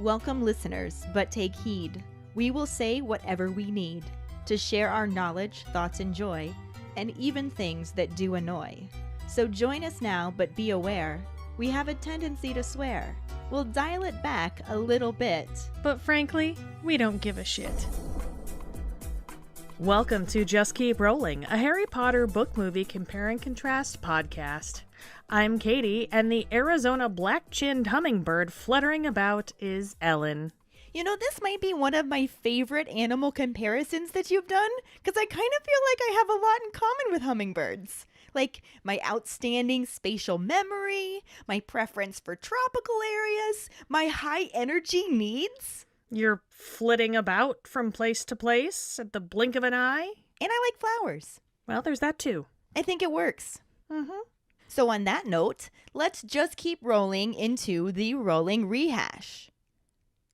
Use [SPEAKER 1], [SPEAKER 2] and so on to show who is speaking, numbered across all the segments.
[SPEAKER 1] Welcome, listeners, but take heed. We will say whatever we need to share our knowledge, thoughts, and joy, and even things that do annoy. So join us now, but be aware, we have a tendency to swear. We'll dial it back a little bit.
[SPEAKER 2] But frankly, we don't give a shit. Welcome to Just Keep Rolling, a Harry Potter book movie compare and contrast podcast. I'm Keighty, and the Arizona black-chinned hummingbird fluttering about is Ellen.
[SPEAKER 1] You know, this might be one of my favorite animal comparisons that you've done, because I kind of feel like I have a lot in common with hummingbirds. Like my outstanding spatial memory, my preference for tropical areas, my high energy needs.
[SPEAKER 2] You're flitting about from place to place at the blink of an eye?
[SPEAKER 1] And I like flowers.
[SPEAKER 2] Well, there's that too.
[SPEAKER 1] I think it works.
[SPEAKER 2] Mm-hmm.
[SPEAKER 1] So on that note, let's just keep rolling into the rolling rehash.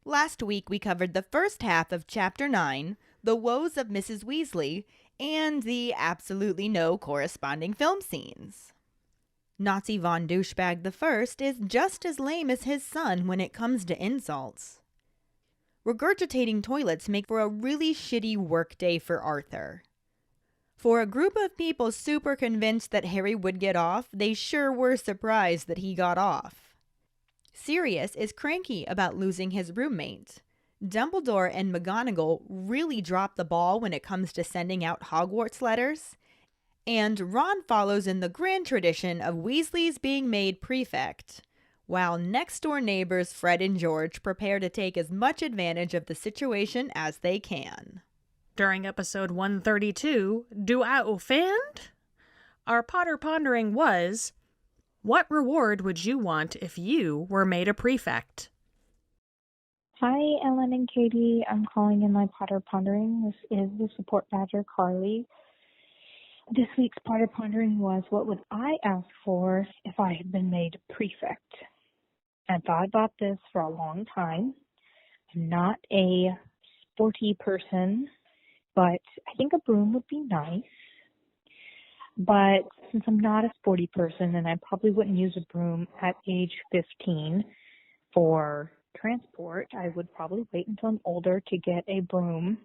[SPEAKER 1] Last week we covered the first half of Chapter 9, The Woes of Mrs. Weasley, and the absolutely no corresponding film scenes. Nazi von Douchebag the First is just as lame as his son when it comes to insults. Regurgitating toilets make for a really shitty workday for Arthur. For a group of people super convinced that Harry would get off, they sure were surprised that he got off. Sirius is cranky about losing his roommate. Dumbledore and McGonagall really drop the ball when it comes to sending out Hogwarts letters. And Ron follows in the grand tradition of Weasley's being made prefect, while next-door neighbors Fred and George prepare to take as much advantage of the situation as they can.
[SPEAKER 2] During episode 132, Do I Offend? Our Potter Pondering was, what reward would you want if you were made a prefect?
[SPEAKER 3] Hi, Ellen and Keighty. I'm calling in my Potter Pondering. This is the support badger, Carly. This week's Potter Pondering was, what would I ask for if I had been made prefect? I thought about this for a long time. I'm not a sporty person, but I think a broom would be nice. But since I'm not a sporty person, and I probably wouldn't use a broom at age 15 for transport, I would probably wait until I'm older to get a broom.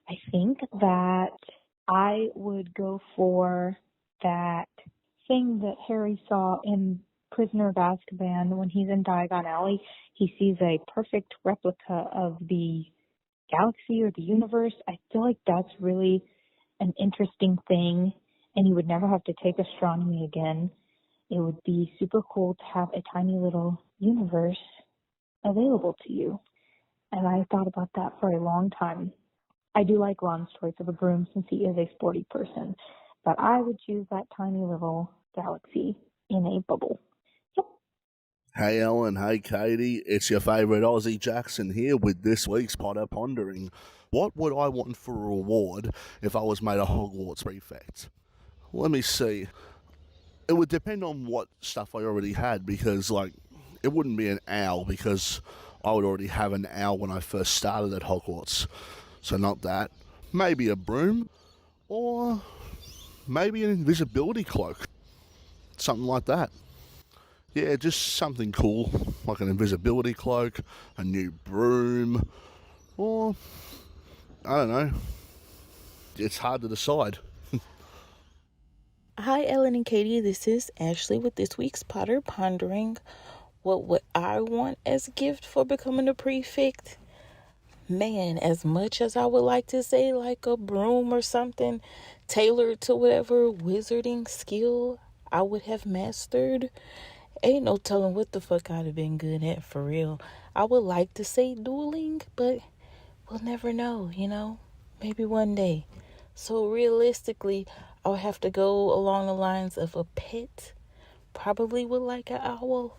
[SPEAKER 3] I think that I would go for that thing that Harry saw in Prisoner of Azkaban when he's in Diagon Alley. He sees a perfect replica of the galaxy or the universe. I feel like that's really an interesting thing, and you would never have to take astronomy again. It would be super cool to have a tiny little universe available to you. And I thought about that for a long time. I do like Ron's choice of a broom since he is a sporty person, but I would choose that tiny little galaxy in a bubble. Yep.
[SPEAKER 4] Hey Ellen, hey Keighty, it's your favourite Aussie Jackson here with this week's Potter Pondering. What would I want for a reward if I was made a Hogwarts prefect? Let me see. It would depend on what stuff I already had, because it wouldn't be an owl, because I would already have an owl when I first started at Hogwarts. So not that. Maybe a broom, or maybe an invisibility cloak. Something like that. Yeah, just something cool, like an invisibility cloak, a new broom, or, I don't know. It's hard to decide.
[SPEAKER 5] Hi, Ellen and Keighty. This is Ashley with this week's Potter Pondering. What would I want as a gift for becoming a prefect? Man, as much as I would like to say like a broom or something tailored to whatever wizarding skill I would have mastered, ain't no telling what the fuck I'd have been good at for real. I would like to say dueling, but we'll never know, maybe one day. So realistically, I would have to go along the lines of a pet, probably with like an owl,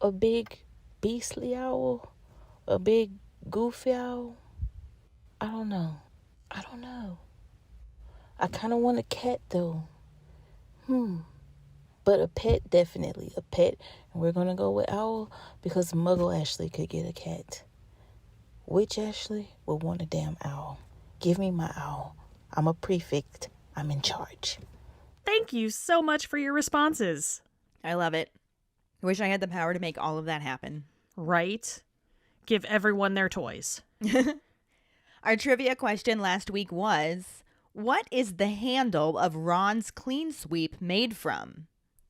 [SPEAKER 5] a big beastly owl, a big goofy owl. I don't know. I kind of want a cat though. But a pet, definitely a pet. And we're going to go with owl because Muggle Ashley could get a cat. Witch Ashley will want a damn owl. Give me my owl. I'm a prefect. I'm in charge.
[SPEAKER 2] Thank you so much for your responses.
[SPEAKER 1] I love it. I wish I had the power to make all of that happen.
[SPEAKER 2] Right? Give everyone their toys.
[SPEAKER 1] Our trivia question last week was, what is the handle of Ron's clean sweep made from?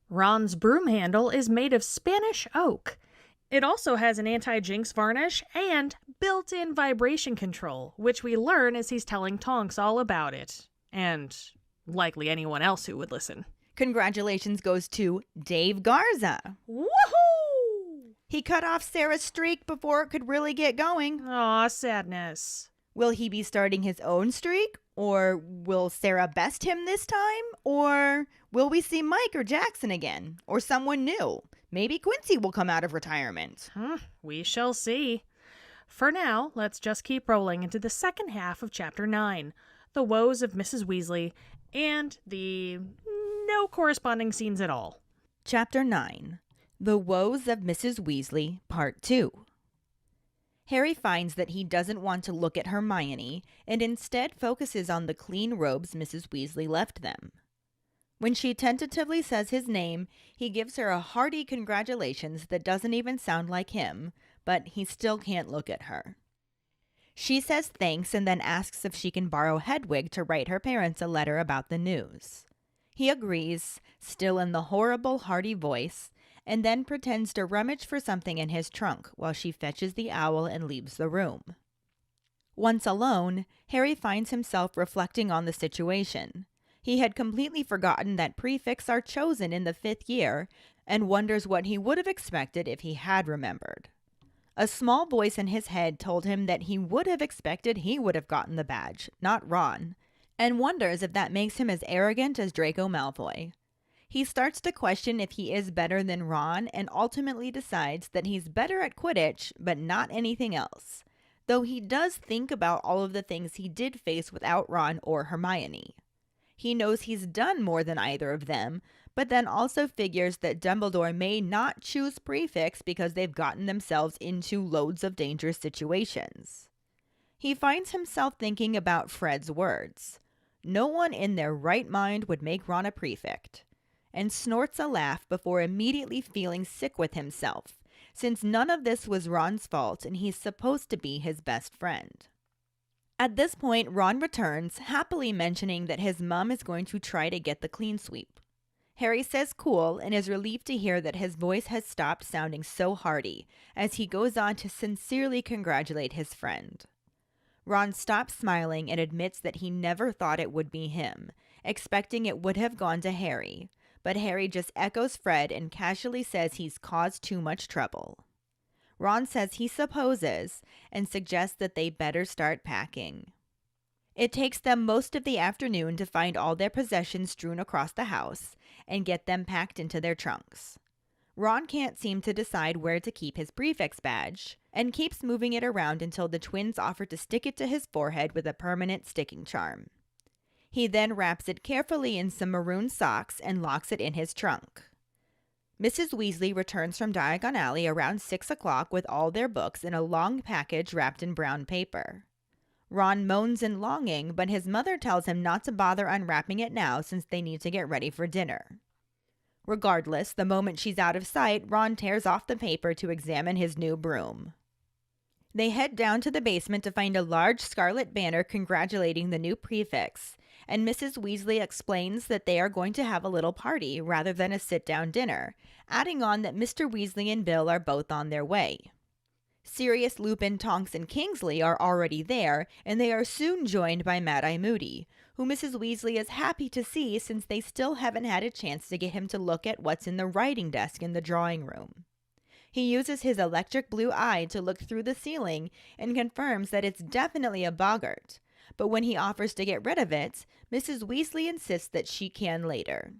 [SPEAKER 2] Ron's broom handle is made of Spanish oak. It also has an anti-jinx varnish and built-in vibration control, which we learn as he's telling Tonks all about it. And likely anyone else who would listen.
[SPEAKER 1] Congratulations goes to Dave Garza.
[SPEAKER 2] Woohoo!
[SPEAKER 1] He cut off Sarah's streak before it could really get going.
[SPEAKER 2] Aw, sadness.
[SPEAKER 1] Will he be starting his own streak? Or will Sarah best him this time? Or will we see Mike or Jackson again? Or someone new? Maybe Quincy will come out of retirement.
[SPEAKER 2] We shall see. For now, let's just keep rolling into the second half of Chapter 9, The Woes of Mrs. Weasley, and the no corresponding scenes at all.
[SPEAKER 1] Chapter 9, The Woes of Mrs. Weasley, Part 2. Harry finds that he doesn't want to look at Hermione and instead focuses on the clean robes Mrs. Weasley left them. When she tentatively says his name, he gives her a hearty congratulations that doesn't even sound like him, but he still can't look at her. She says thanks and then asks if she can borrow Hedwig to write her parents a letter about the news. He agrees, still in the horrible, hearty voice, and then pretends to rummage for something in his trunk while she fetches the owl and leaves the room. Once alone, Harry finds himself reflecting on the situation. He had completely forgotten that prefects are chosen in the 5th year and wonders what he would have expected if he had remembered. A small voice in his head told him that he would have expected he would have gotten the badge, not Ron, and wonders if that makes him as arrogant as Draco Malfoy. He starts to question if he is better than Ron and ultimately decides that he's better at Quidditch, but not anything else, though he does think about all of the things he did face without Ron or Hermione. He knows he's done more than either of them, but then also figures that Dumbledore may not choose prefects because they've gotten themselves into loads of dangerous situations. He finds himself thinking about Fred's words. No one in their right mind would make Ron a prefect, and snorts a laugh before immediately feeling sick with himself, since none of this was Ron's fault and he's supposed to be his best friend. At this point, Ron returns, happily mentioning that his mom is going to try to get the clean sweep. Harry says cool and is relieved to hear that his voice has stopped sounding so hearty, as he goes on to sincerely congratulate his friend. Ron stops smiling and admits that he never thought it would be him, expecting it would have gone to Harry, but Harry just echoes Fred and casually says he's caused too much trouble. Ron says he supposes and suggests that they better start packing. It takes them most of the afternoon to find all their possessions strewn across the house and get them packed into their trunks. Ron can't seem to decide where to keep his prefect's badge and keeps moving it around until the twins offer to stick it to his forehead with a permanent sticking charm. He then wraps it carefully in some maroon socks and locks it in his trunk. Mrs. Weasley returns from Diagon Alley around 6 o'clock with all their books in a long package wrapped in brown paper. Ron moans in longing, but his mother tells him not to bother unwrapping it now since they need to get ready for dinner. Regardless, the moment she's out of sight, Ron tears off the paper to examine his new broom. They head down to the basement to find a large scarlet banner congratulating the new prefects, and Mrs. Weasley explains that they are going to have a little party rather than a sit-down dinner, adding on that Mr. Weasley and Bill are both on their way. Sirius, Lupin, Tonks, and Kingsley are already there, and they are soon joined by Mad-Eye Moody, who Mrs. Weasley is happy to see since they still haven't had a chance to get him to look at what's in the writing desk in the drawing room. He uses his electric blue eye to look through the ceiling and confirms that it's definitely a boggart, but when he offers to get rid of it, Mrs. Weasley insists that she can later.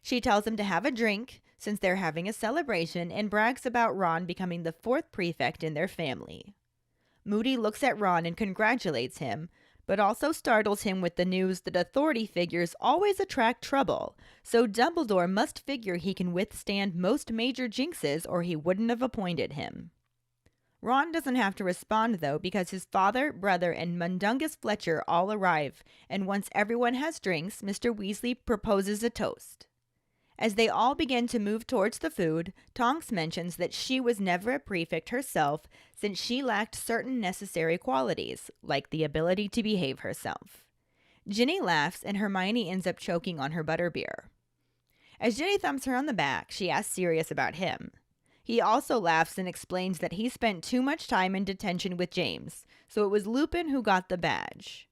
[SPEAKER 1] She tells him to have a drink, since they're having a celebration, and brags about Ron becoming the 4th prefect in their family. Moody looks at Ron and congratulates him, but also startles him with the news that authority figures always attract trouble, so Dumbledore must figure he can withstand most major jinxes or he wouldn't have appointed him. Ron doesn't have to respond, though, because his father, brother, and Mundungus Fletcher all arrive, and once everyone has drinks, Mr. Weasley proposes a toast. As they all begin to move towards the food, Tonks mentions that she was never a prefect herself since she lacked certain necessary qualities, like the ability to behave herself. Ginny laughs and Hermione ends up choking on her butterbeer. As Ginny thumps her on the back, she asks Sirius about him. He also laughs and explains that he spent too much time in detention with James, so it was Lupin who got the badge.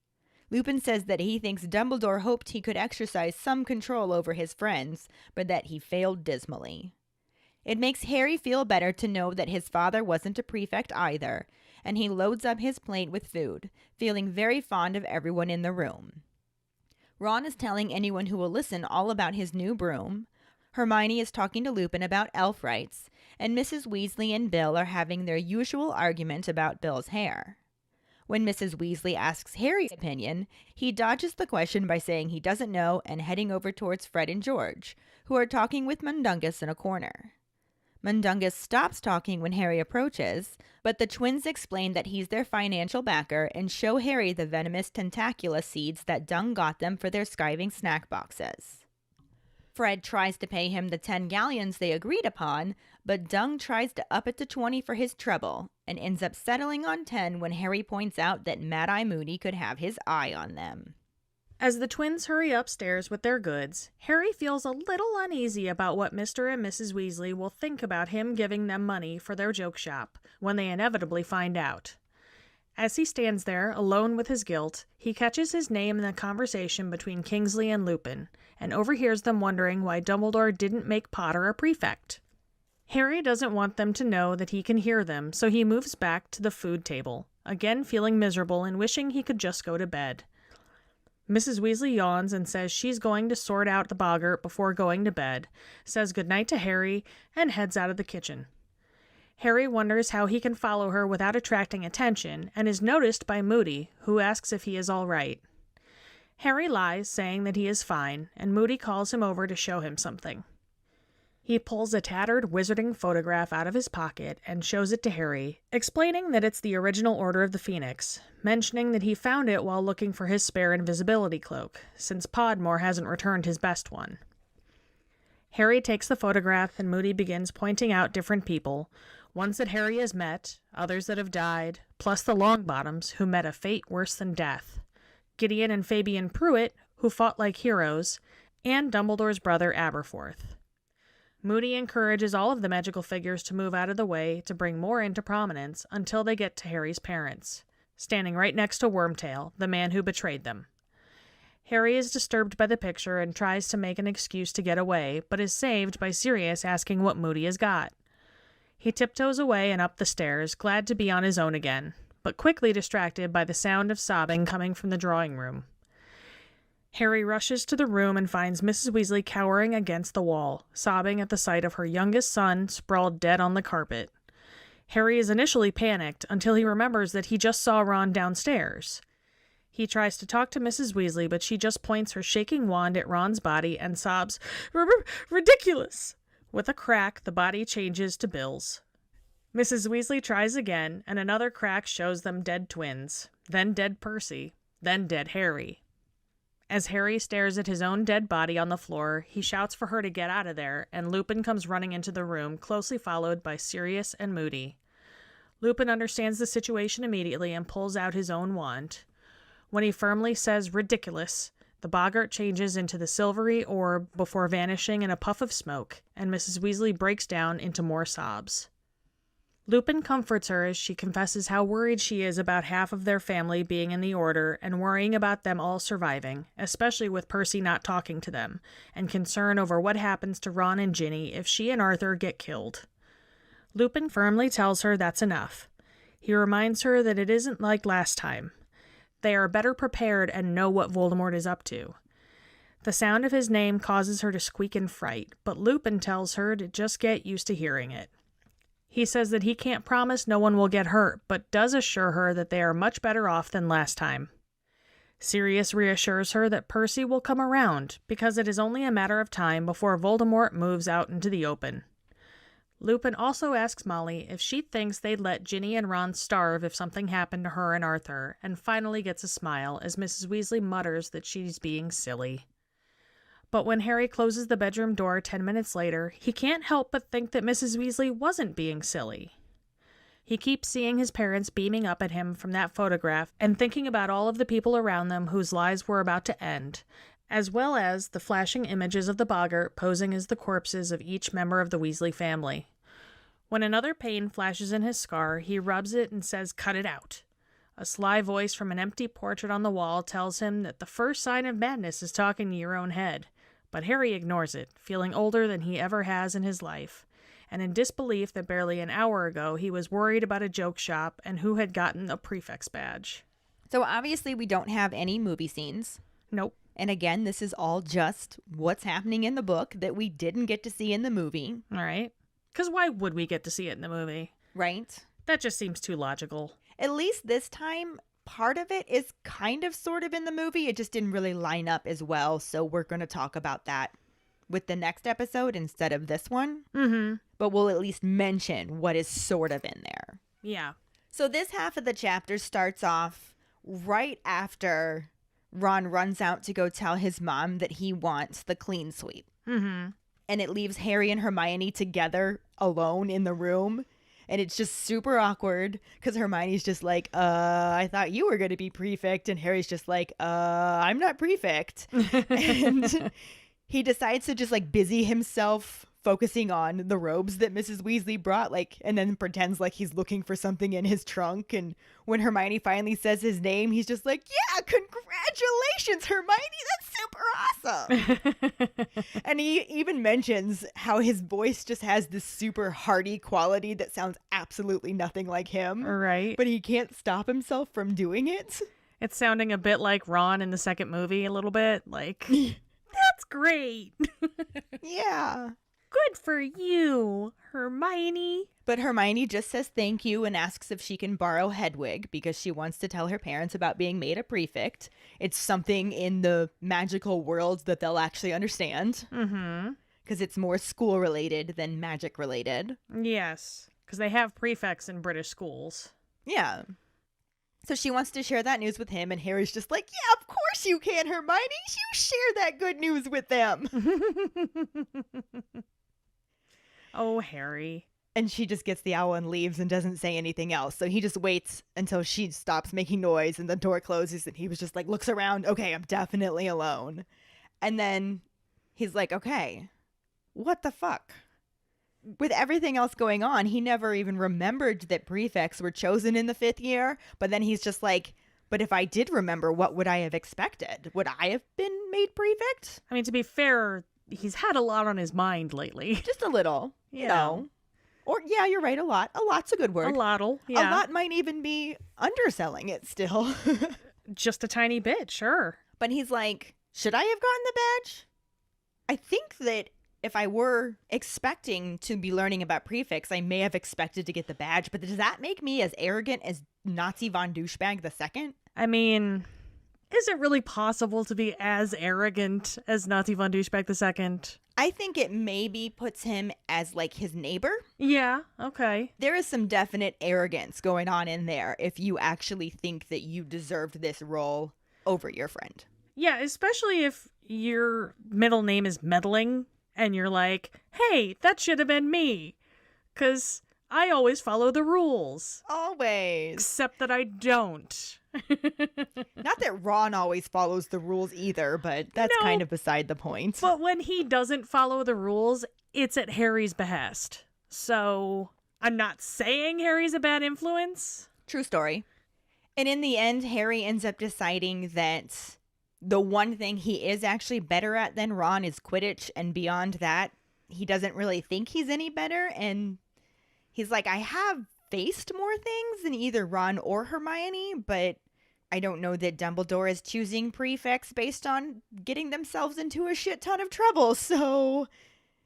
[SPEAKER 1] Lupin says that he thinks Dumbledore hoped he could exercise some control over his friends, but that he failed dismally. It makes Harry feel better to know that his father wasn't a prefect either, and he loads up his plate with food, feeling very fond of everyone in the room. Ron is telling anyone who will listen all about his new broom. Hermione is talking to Lupin about elf rights, and Mrs. Weasley and Bill are having their usual argument about Bill's hair. When Mrs. Weasley asks Harry's opinion, he dodges the question by saying he doesn't know and heading over towards Fred and George, who are talking with Mundungus in a corner. Mundungus stops talking when Harry approaches, but the twins explain that he's their financial backer and show Harry the venomous tentacula seeds that Dung got them for their skiving snack boxes. Fred tries to pay him the 10 galleons they agreed upon, but Dung tries to up it to 20 for his trouble, and ends up settling on 10 when Harry points out that Mad-Eye Moody could have his eye on them.
[SPEAKER 2] As the twins hurry upstairs with their goods, Harry feels a little uneasy about what Mr. and Mrs. Weasley will think about him giving them money for their joke shop, when they inevitably find out. As he stands there, alone with his guilt, he catches his name in the conversation between Kingsley and Lupin, and overhears them wondering why Dumbledore didn't make Potter a prefect. Harry doesn't want them to know that he can hear them, so he moves back to the food table, again feeling miserable and wishing he could just go to bed. Mrs. Weasley yawns and says she's going to sort out the boggart before going to bed, says goodnight to Harry, and heads out of the kitchen. Harry wonders how he can follow her without attracting attention, and is noticed by Moody, who asks if he is all right. Harry lies, saying that he is fine, and Moody calls him over to show him something. He pulls a tattered wizarding photograph out of his pocket and shows it to Harry, explaining that it's the original Order of the Phoenix, mentioning that he found it while looking for his spare invisibility cloak, since Podmore hasn't returned his best one. Harry takes the photograph and Moody begins pointing out different people, ones that Harry has met, others that have died, plus the Longbottoms, who met a fate worse than death, Gideon and Fabian Pruitt, who fought like heroes, and Dumbledore's brother Aberforth. Moody encourages all of the magical figures to move out of the way to bring more into prominence until they get to Harry's parents, standing right next to Wormtail, the man who betrayed them. Harry is disturbed by the picture and tries to make an excuse to get away, but is saved by Sirius asking what Moody has got. He tiptoes away and up the stairs, glad to be on his own again, but quickly distracted by the sound of sobbing coming from the drawing room. Harry rushes to the room and finds Mrs. Weasley cowering against the wall, sobbing at the sight of her youngest son sprawled dead on the carpet. Harry is initially panicked until he remembers that he just saw Ron downstairs. He tries to talk to Mrs. Weasley, but she just points her shaking wand at Ron's body and sobs, "Ridiculous!" With a crack, the body changes to Bill's. Mrs. Weasley tries again, and another crack shows them dead twins, then dead Percy, then dead Harry. As Harry stares at his own dead body on the floor, he shouts for her to get out of there, and Lupin comes running into the room, closely followed by Sirius and Moody. Lupin understands the situation immediately and pulls out his own wand. When he firmly says "ridiculous," the boggart changes into the silvery orb before vanishing in a puff of smoke, and Mrs. Weasley breaks down into more sobs. Lupin comforts her as she confesses how worried she is about half of their family being in the Order and worrying about them all surviving, especially with Percy not talking to them, and concern over what happens to Ron and Ginny if she and Arthur get killed. Lupin firmly tells her that's enough. He reminds her that it isn't like last time. They are better prepared and know what Voldemort is up to. The sound of his name causes her to squeak in fright, but Lupin tells her to just get used to hearing it. He says that he can't promise no one will get hurt, but does assure her that they are much better off than last time. Sirius reassures her that Percy will come around, because it is only a matter of time before Voldemort moves out into the open. Lupin also asks Molly if she thinks they'd let Ginny and Ron starve if something happened to her and Arthur, and finally gets a smile as Mrs. Weasley mutters that she's being silly. But when Harry closes the bedroom door 10 minutes later, he can't help but think that Mrs. Weasley wasn't being silly. He keeps seeing his parents beaming up at him from that photograph and thinking about all of the people around them whose lives were about to end, as well as the flashing images of the boggart posing as the corpses of each member of the Weasley family. When another pain flashes in his scar, he rubs it and says, "Cut it out." A sly voice from an empty portrait on the wall tells him that the first sign of madness is talking to your own head. But Harry ignores it, feeling older than he ever has in his life, and in disbelief that barely an hour ago he was worried about a joke shop and who had gotten a prefect's badge.
[SPEAKER 1] So obviously we don't have any movie scenes.
[SPEAKER 2] Nope.
[SPEAKER 1] And again, this is all just what's happening in the book that we didn't get to see in the movie.
[SPEAKER 2] All right. Because why would we get to see it in the movie?
[SPEAKER 1] Right?
[SPEAKER 2] That just seems too logical.
[SPEAKER 1] At least this time, part of it is kind of sort of in the movie. It just didn't really line up as well. So we're going to talk about that with the next episode instead of this one.
[SPEAKER 2] Mm-hmm.
[SPEAKER 1] But we'll at least mention what is sort of in there.
[SPEAKER 2] Yeah.
[SPEAKER 1] So this half of the chapter starts off right after Ron runs out to go tell his mom that he wants the clean sweep.
[SPEAKER 2] Mm-hmm.
[SPEAKER 1] And it leaves Harry and Hermione together alone in the room. And it's just super awkward because Hermione's just like, I thought you were going to be prefect. And Harry's just like, I'm not prefect. And he decides to just like busy himself focusing on the robes that Mrs. Weasley brought, like, and then pretends like he's looking for something in his trunk. And when Hermione finally says his name, he's just like, yeah, congratulations, Hermione. That's super awesome. And he even mentions how his voice just has this super hearty quality that sounds absolutely nothing like him.
[SPEAKER 2] Right.
[SPEAKER 1] But he can't stop himself from doing it.
[SPEAKER 2] It's sounding a bit like Ron in the second movie, a little bit. Like, that's great.
[SPEAKER 1] Yeah.
[SPEAKER 2] Good for you, Hermione.
[SPEAKER 1] But Hermione just says thank you and asks if she can borrow Hedwig because she wants to tell her parents about being made a prefect. It's something in the magical world that they'll actually understand.
[SPEAKER 2] Mm-hmm.
[SPEAKER 1] Because it's more school related than magic related.
[SPEAKER 2] Yes, because they have prefects in British schools.
[SPEAKER 1] Yeah. So she wants to share that news with him, and Harry's just like, yeah, of course you can, Hermione. You share that good news with them.
[SPEAKER 2] Oh, Harry.
[SPEAKER 1] And she just gets the owl and leaves and doesn't say anything else. So he just waits until she stops making noise and the door closes, and he was just like, looks around. Okay, I'm definitely alone. And then he's like, okay, what the fuck? With everything else going on, he never even remembered that prefects were chosen in the 5th year. But then he's just like, but if I did remember, what would I have expected? Would I have been made prefect?
[SPEAKER 2] I mean, to be fair, he's had a lot on his mind lately.
[SPEAKER 1] Just a little, you
[SPEAKER 2] Yeah.
[SPEAKER 1] know. Or, yeah, you're right, a lot. A lot's a good word.
[SPEAKER 2] A lot'll, yeah.
[SPEAKER 1] A lot might even be underselling it still.
[SPEAKER 2] Just a tiny bit, sure.
[SPEAKER 1] But he's like, should I have gotten the badge? I think that if I were expecting to be learning about prefix, I may have expected to get the badge. But does that make me as arrogant as Nazi von Douchebag II?
[SPEAKER 2] I mean, is it really possible to be as arrogant as Nazi von Douchebag II?
[SPEAKER 1] I think it maybe puts him as like his neighbor.
[SPEAKER 2] Yeah, okay.
[SPEAKER 1] There is some definite arrogance going on in there if you actually think that you deserved this role over your friend.
[SPEAKER 2] Yeah, especially if your middle name is Meddling and you're like, hey, that should have been me. 'Cause I always follow the rules.
[SPEAKER 1] Always.
[SPEAKER 2] Except that I don't.
[SPEAKER 1] Not that Ron always follows the rules either, but that's
[SPEAKER 2] No.
[SPEAKER 1] kind of beside the point.
[SPEAKER 2] But when he doesn't follow the rules, it's at Harry's behest. So I'm not saying Harry's a bad influence.
[SPEAKER 1] True story. And in the end, Harry ends up deciding that the one thing he is actually better at than Ron is Quidditch. And beyond that, he doesn't really think he's any better. And he's like, I have faced more things than either Ron or Hermione, but I don't know that Dumbledore is choosing prefects based on getting themselves into a shit ton of trouble. So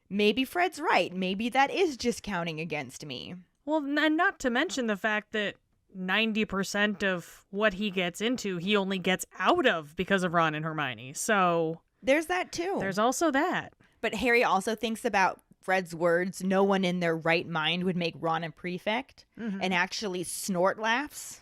[SPEAKER 1] maybe Fred's right. Maybe that is just counting against me.
[SPEAKER 2] Well, and not to mention the fact that 90% of what he gets into, he only gets out of because of Ron and Hermione. So
[SPEAKER 1] There's that too.
[SPEAKER 2] there's also that.
[SPEAKER 1] But Harry also thinks about Fred's words, no one in their right mind would make Ron a prefect, and actually snort laughs.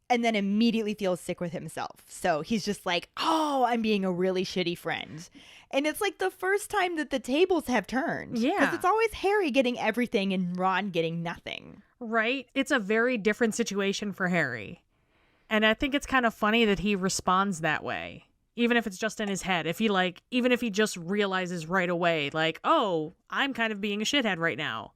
[SPEAKER 1] and then immediately feels sick with himself. So he's just like, oh, I'm being a really shitty friend. And it's like the first time that the tables have turned.
[SPEAKER 2] Yeah.
[SPEAKER 1] Because it's always Harry getting everything and Ron getting nothing.
[SPEAKER 2] Right? It's a very different situation for Harry. And I think it's kind of funny that he responds that way. Even if it's just in his head. Even if he just realizes right away, like, oh, I'm kind of being a shithead right now.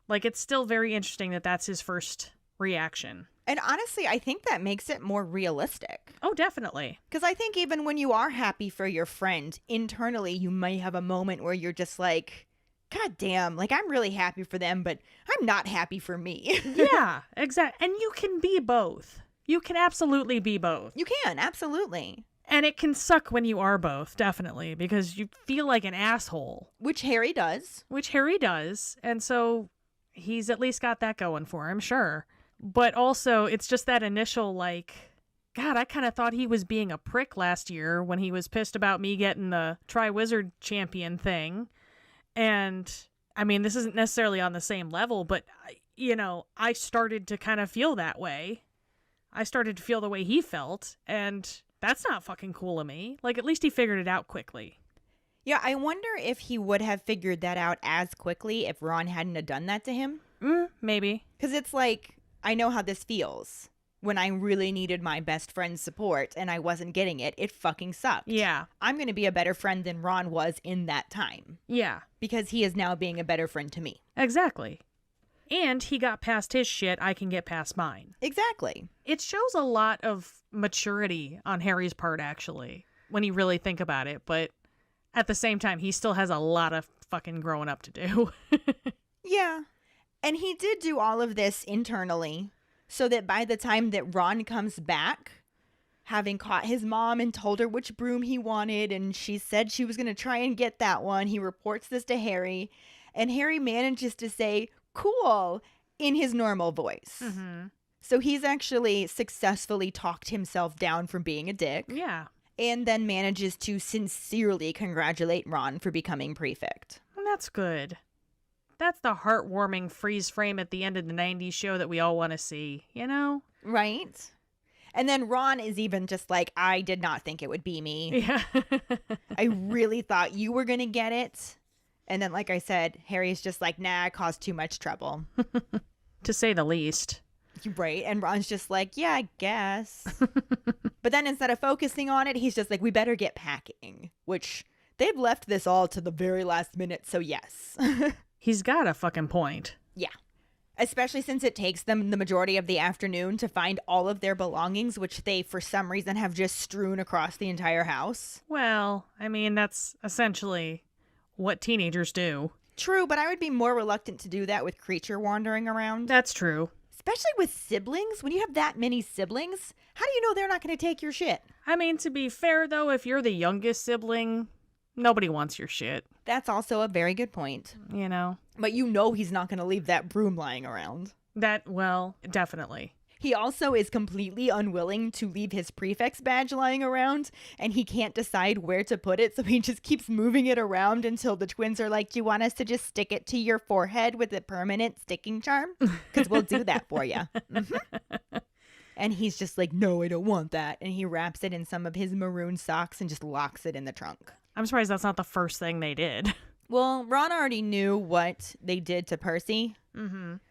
[SPEAKER 2] Like, it's still very interesting that that's his first reaction.
[SPEAKER 1] And honestly, I think that makes it more realistic.
[SPEAKER 2] Oh, definitely.
[SPEAKER 1] Because I think even when you are happy for your friend, internally you might have a moment where you're just like, God damn, like I'm really happy for them, but I'm not happy for me.
[SPEAKER 2] Yeah, exactly. And you can be both. You can absolutely be both.
[SPEAKER 1] You can, absolutely.
[SPEAKER 2] And it can suck when you are both, definitely, because you feel like an asshole.
[SPEAKER 1] Which Harry does.
[SPEAKER 2] And so he's at least got that going for him, sure. But also, it's just that initial, like, God, I kind of thought he was being a prick last year when he was pissed about me getting the Tri-Wizard champion thing. And, I mean, this isn't necessarily on the same level, but, you know, I started to kind of feel that way. I started to feel the way he felt, and that's not fucking cool of me. Like, at least he figured it out quickly.
[SPEAKER 1] Yeah, I wonder if he would have figured that out as quickly if Ron hadn't have done that to him.
[SPEAKER 2] Maybe.
[SPEAKER 1] Because it's like, I know how this feels. When I really needed my best friend's support and I wasn't getting it, it fucking sucked.
[SPEAKER 2] Yeah.
[SPEAKER 1] I'm going to be a better friend than Ron was in that time.
[SPEAKER 2] Yeah.
[SPEAKER 1] Because he is now being a better friend to me.
[SPEAKER 2] Exactly. And he got past his shit, I can get past mine.
[SPEAKER 1] Exactly.
[SPEAKER 2] It shows a lot of maturity on Harry's part, actually, when you really think about it. But at the same time, he still has a lot of fucking growing up to do.
[SPEAKER 1] Yeah. And he did do all of this internally so that by the time that Ron comes back, having caught his mom and told her which broom he wanted, and she said she was going to try and get that one, he reports this to Harry, and Harry manages to say, cool, in his normal voice.
[SPEAKER 2] Mm-hmm.
[SPEAKER 1] So he's actually successfully talked himself down from being a dick.
[SPEAKER 2] Yeah.
[SPEAKER 1] And then manages to sincerely congratulate Ron for becoming prefect.
[SPEAKER 2] And that's good. That's the heartwarming freeze frame at the end of the 90s show that we all want to see, you know?
[SPEAKER 1] Right? And then Ron is even just like, I did not think it would be me.
[SPEAKER 2] Yeah.
[SPEAKER 1] I really thought you were going to get it. And then, like I said, Harry's just like, nah, it caused too much trouble.
[SPEAKER 2] To say the least.
[SPEAKER 1] Right? And Ron's just like, yeah, I guess. But then instead of focusing on it, he's just like, we better get packing. Which, they've left this all to the very last minute, so yes.
[SPEAKER 2] He's got a fucking point.
[SPEAKER 1] Yeah. Especially since it takes them the majority of the afternoon to find all of their belongings, which they, for some reason, have just strewn across the entire house.
[SPEAKER 2] Well, I mean, that's essentially what teenagers do.
[SPEAKER 1] True, but I would be more reluctant to do that with Creature wandering around.
[SPEAKER 2] That's true.
[SPEAKER 1] Especially with siblings. When you have that many siblings, how do you know they're not going to take your shit?
[SPEAKER 2] I mean, to be fair, though, if you're the youngest sibling, nobody wants your shit.
[SPEAKER 1] That's also a very good point.
[SPEAKER 2] You know?
[SPEAKER 1] But you know he's not going to leave that broom lying around.
[SPEAKER 2] That, well, definitely.
[SPEAKER 1] He also is completely unwilling to leave his prefect's badge lying around, and he can't decide where to put it, so he just keeps moving it around until the twins are like, do you want us to just stick it to your forehead with a permanent sticking charm? Because we'll do that for you. Mm-hmm. And he's just like, no, I don't want that. And he wraps it in some of his maroon socks and just locks it in the trunk.
[SPEAKER 2] I'm surprised that's not the first thing they did.
[SPEAKER 1] Well, Ron already knew what they did to Percy,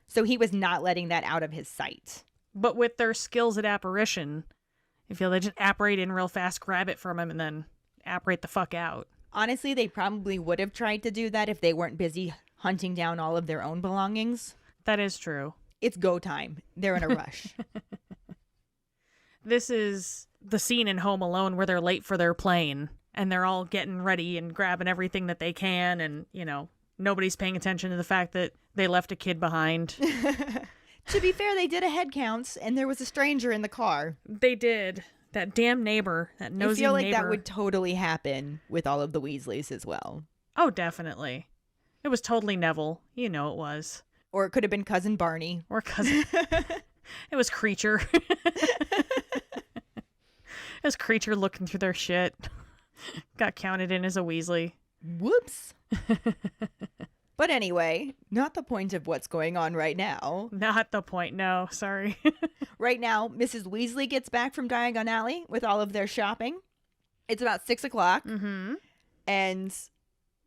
[SPEAKER 1] so he was not letting that out of his sight.
[SPEAKER 2] But with their skills at apparition, I feel they just apparate in real fast, grab it from him, and then apparate the fuck out.
[SPEAKER 1] Honestly, they probably would have tried to do that if they weren't busy hunting down all of their own belongings.
[SPEAKER 2] That is true.
[SPEAKER 1] It's go time. They're in a rush.
[SPEAKER 2] This is the scene in Home Alone where they're late for their plane, and they're all getting ready and grabbing everything that they can, and, you know, nobody's paying attention to the fact that they left a kid behind.
[SPEAKER 1] To be fair, they did a head count, and there was a stranger in the car.
[SPEAKER 2] They did. That damn neighbor, that nosy neighbor.
[SPEAKER 1] I feel like that would totally happen with all of the Weasleys as well.
[SPEAKER 2] Oh, definitely. It was totally Neville. You know it was.
[SPEAKER 1] Or it could have been Cousin Barney.
[SPEAKER 2] Or Cousin... It was Creature. It was Creature looking through their shit. Got counted in as a Weasley.
[SPEAKER 1] Whoops. But anyway, not the point of what's going on right now.
[SPEAKER 2] Not the point. No, sorry.
[SPEAKER 1] Right now, Mrs. Weasley gets back from Diagon Alley with all of their shopping. It's about 6 o'clock.
[SPEAKER 2] Mm-hmm.
[SPEAKER 1] And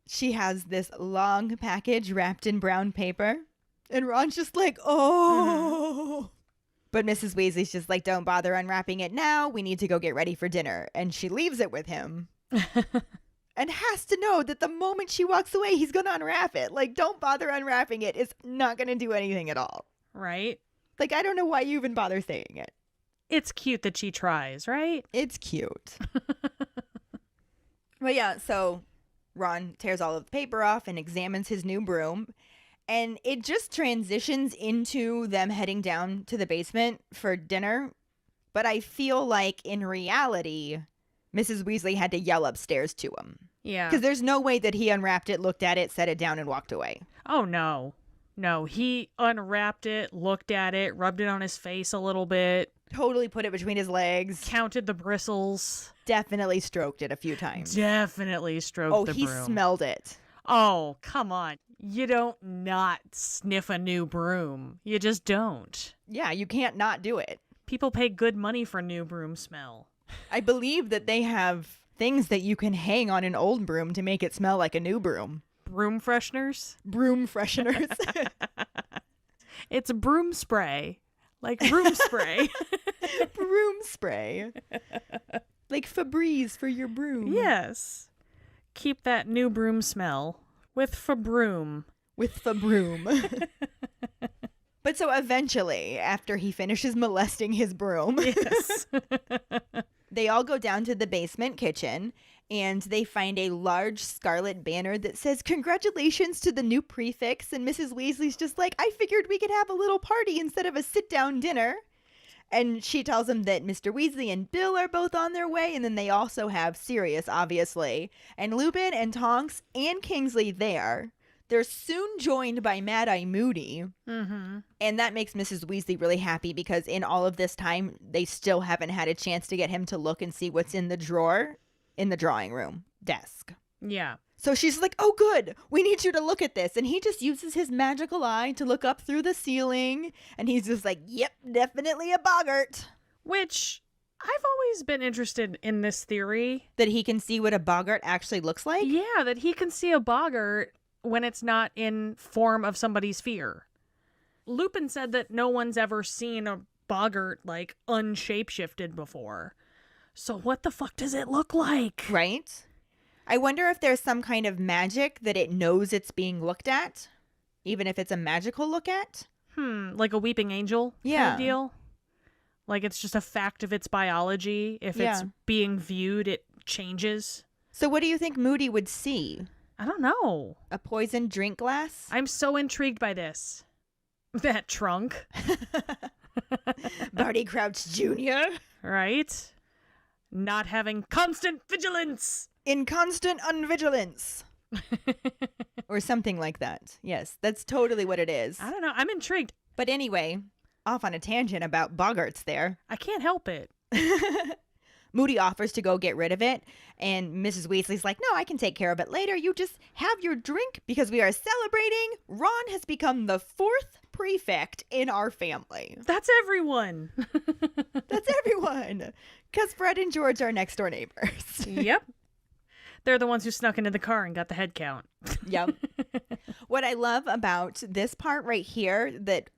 [SPEAKER 1] she has this long package wrapped in brown paper. And Ron's just like, oh. But Mrs. Weasley's just like, don't bother unwrapping it now. We need to go get ready for dinner. And she leaves it with him. And has to know that the moment she walks away, he's going to unwrap it. Like, don't bother unwrapping it. It's not going to do anything at all.
[SPEAKER 2] Right?
[SPEAKER 1] Like, I don't know why you even bother saying it.
[SPEAKER 2] It's cute that she tries, right?
[SPEAKER 1] It's cute. But yeah, so Ron tears all of the paper off and examines his new broom. And it just transitions into them heading down to the basement for dinner. But I feel like in reality, Mrs. Weasley had to yell upstairs to him.
[SPEAKER 2] Yeah.
[SPEAKER 1] Because there's no way that he unwrapped it, looked at it, set it down, and walked away.
[SPEAKER 2] Oh, no. No, he unwrapped it, looked at it, rubbed it on his face a little bit.
[SPEAKER 1] Totally put it between his legs.
[SPEAKER 2] Counted the bristles.
[SPEAKER 1] Definitely stroked it a few times.
[SPEAKER 2] Definitely stroked the broom.
[SPEAKER 1] Oh, he smelled it.
[SPEAKER 2] Oh, come on. You don't not sniff a new broom. You just don't.
[SPEAKER 1] Yeah, you can't not do it.
[SPEAKER 2] People pay good money for new broom smell.
[SPEAKER 1] I believe that they have things that you can hang on an old broom to make it smell like a new broom.
[SPEAKER 2] Broom fresheners?
[SPEAKER 1] Broom fresheners.
[SPEAKER 2] It's broom spray. Like broom spray.
[SPEAKER 1] Broom spray. Like Febreze for your broom.
[SPEAKER 2] Yes. Keep that new broom smell with Fabroom.
[SPEAKER 1] With Fabroom. But so eventually, after he finishes molesting his broom,
[SPEAKER 2] Yes.
[SPEAKER 1] they all go down to the basement kitchen and they find a large scarlet banner that says, "Congratulations to the new prefix." And Mrs. Weasley's just like, I figured we could have a little party instead of a sit-down dinner. And she tells him that Mr. Weasley and Bill are both on their way. And then they also have Sirius, obviously. And Lupin and Tonks and Kingsley there. They're soon joined by Mad-Eye Moody.
[SPEAKER 2] Mm-hmm.
[SPEAKER 1] And that makes Mrs. Weasley really happy because in all of this time, they still haven't had a chance to get him to look and see what's in the drawer in the drawing room desk.
[SPEAKER 2] Yeah.
[SPEAKER 1] So she's like, oh, good. We need you to look at this. And he just uses his magical eye to look up through the ceiling. And he's just like, yep, definitely a boggart.
[SPEAKER 2] Which I've always been interested in this theory.
[SPEAKER 1] That he can see what a boggart actually looks like?
[SPEAKER 2] Yeah, that he can see a boggart when it's not in form of somebody's fear. Lupin said that no one's ever seen a boggart, like, unshapeshifted before. So what the fuck does it look like?
[SPEAKER 1] Right? I wonder if there's some kind of magic that it knows it's being looked at, even if it's a magical look at.
[SPEAKER 2] Like a weeping angel kind
[SPEAKER 1] Yeah.
[SPEAKER 2] of deal? Like it's just a fact of its biology. If it's being viewed, it changes.
[SPEAKER 1] So what do you think Moody would see?
[SPEAKER 2] I don't know.
[SPEAKER 1] A poisoned drink glass?
[SPEAKER 2] I'm so intrigued by this. That trunk.
[SPEAKER 1] Barty Crouch Jr.?
[SPEAKER 2] Right? Not having constant vigilance.
[SPEAKER 1] Inconstant Unvigilance. Or something like that. Yes, that's totally what it is.
[SPEAKER 2] I don't know. I'm intrigued.
[SPEAKER 1] But anyway, off on a tangent about boggarts there.
[SPEAKER 2] I can't help it.
[SPEAKER 1] Moody offers to go get rid of it, and Mrs. Weasley's like, no, I can take care of it later. You just have your drink because we are celebrating. Ron has become the 4th prefect in our family.
[SPEAKER 2] That's everyone.
[SPEAKER 1] That's everyone. Because Fred and George are next door neighbors.
[SPEAKER 2] Yep. They're the ones who snuck into the car and got the head count.
[SPEAKER 1] Yep. What I love about this part right here that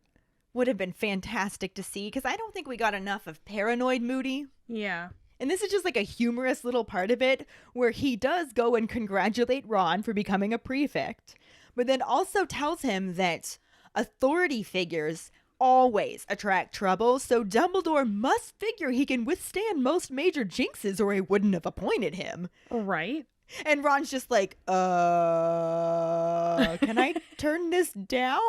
[SPEAKER 1] would have been fantastic to see, because I don't think we got enough of paranoid Moody.
[SPEAKER 2] Yeah.
[SPEAKER 1] And this is just like a humorous little part of it where he does go and congratulate Ron for becoming a prefect, but then also tells him that authority figures always attract trouble, so Dumbledore must figure he can withstand most major jinxes or he wouldn't have appointed him.
[SPEAKER 2] Right.
[SPEAKER 1] And Ron's just like, can I turn this down?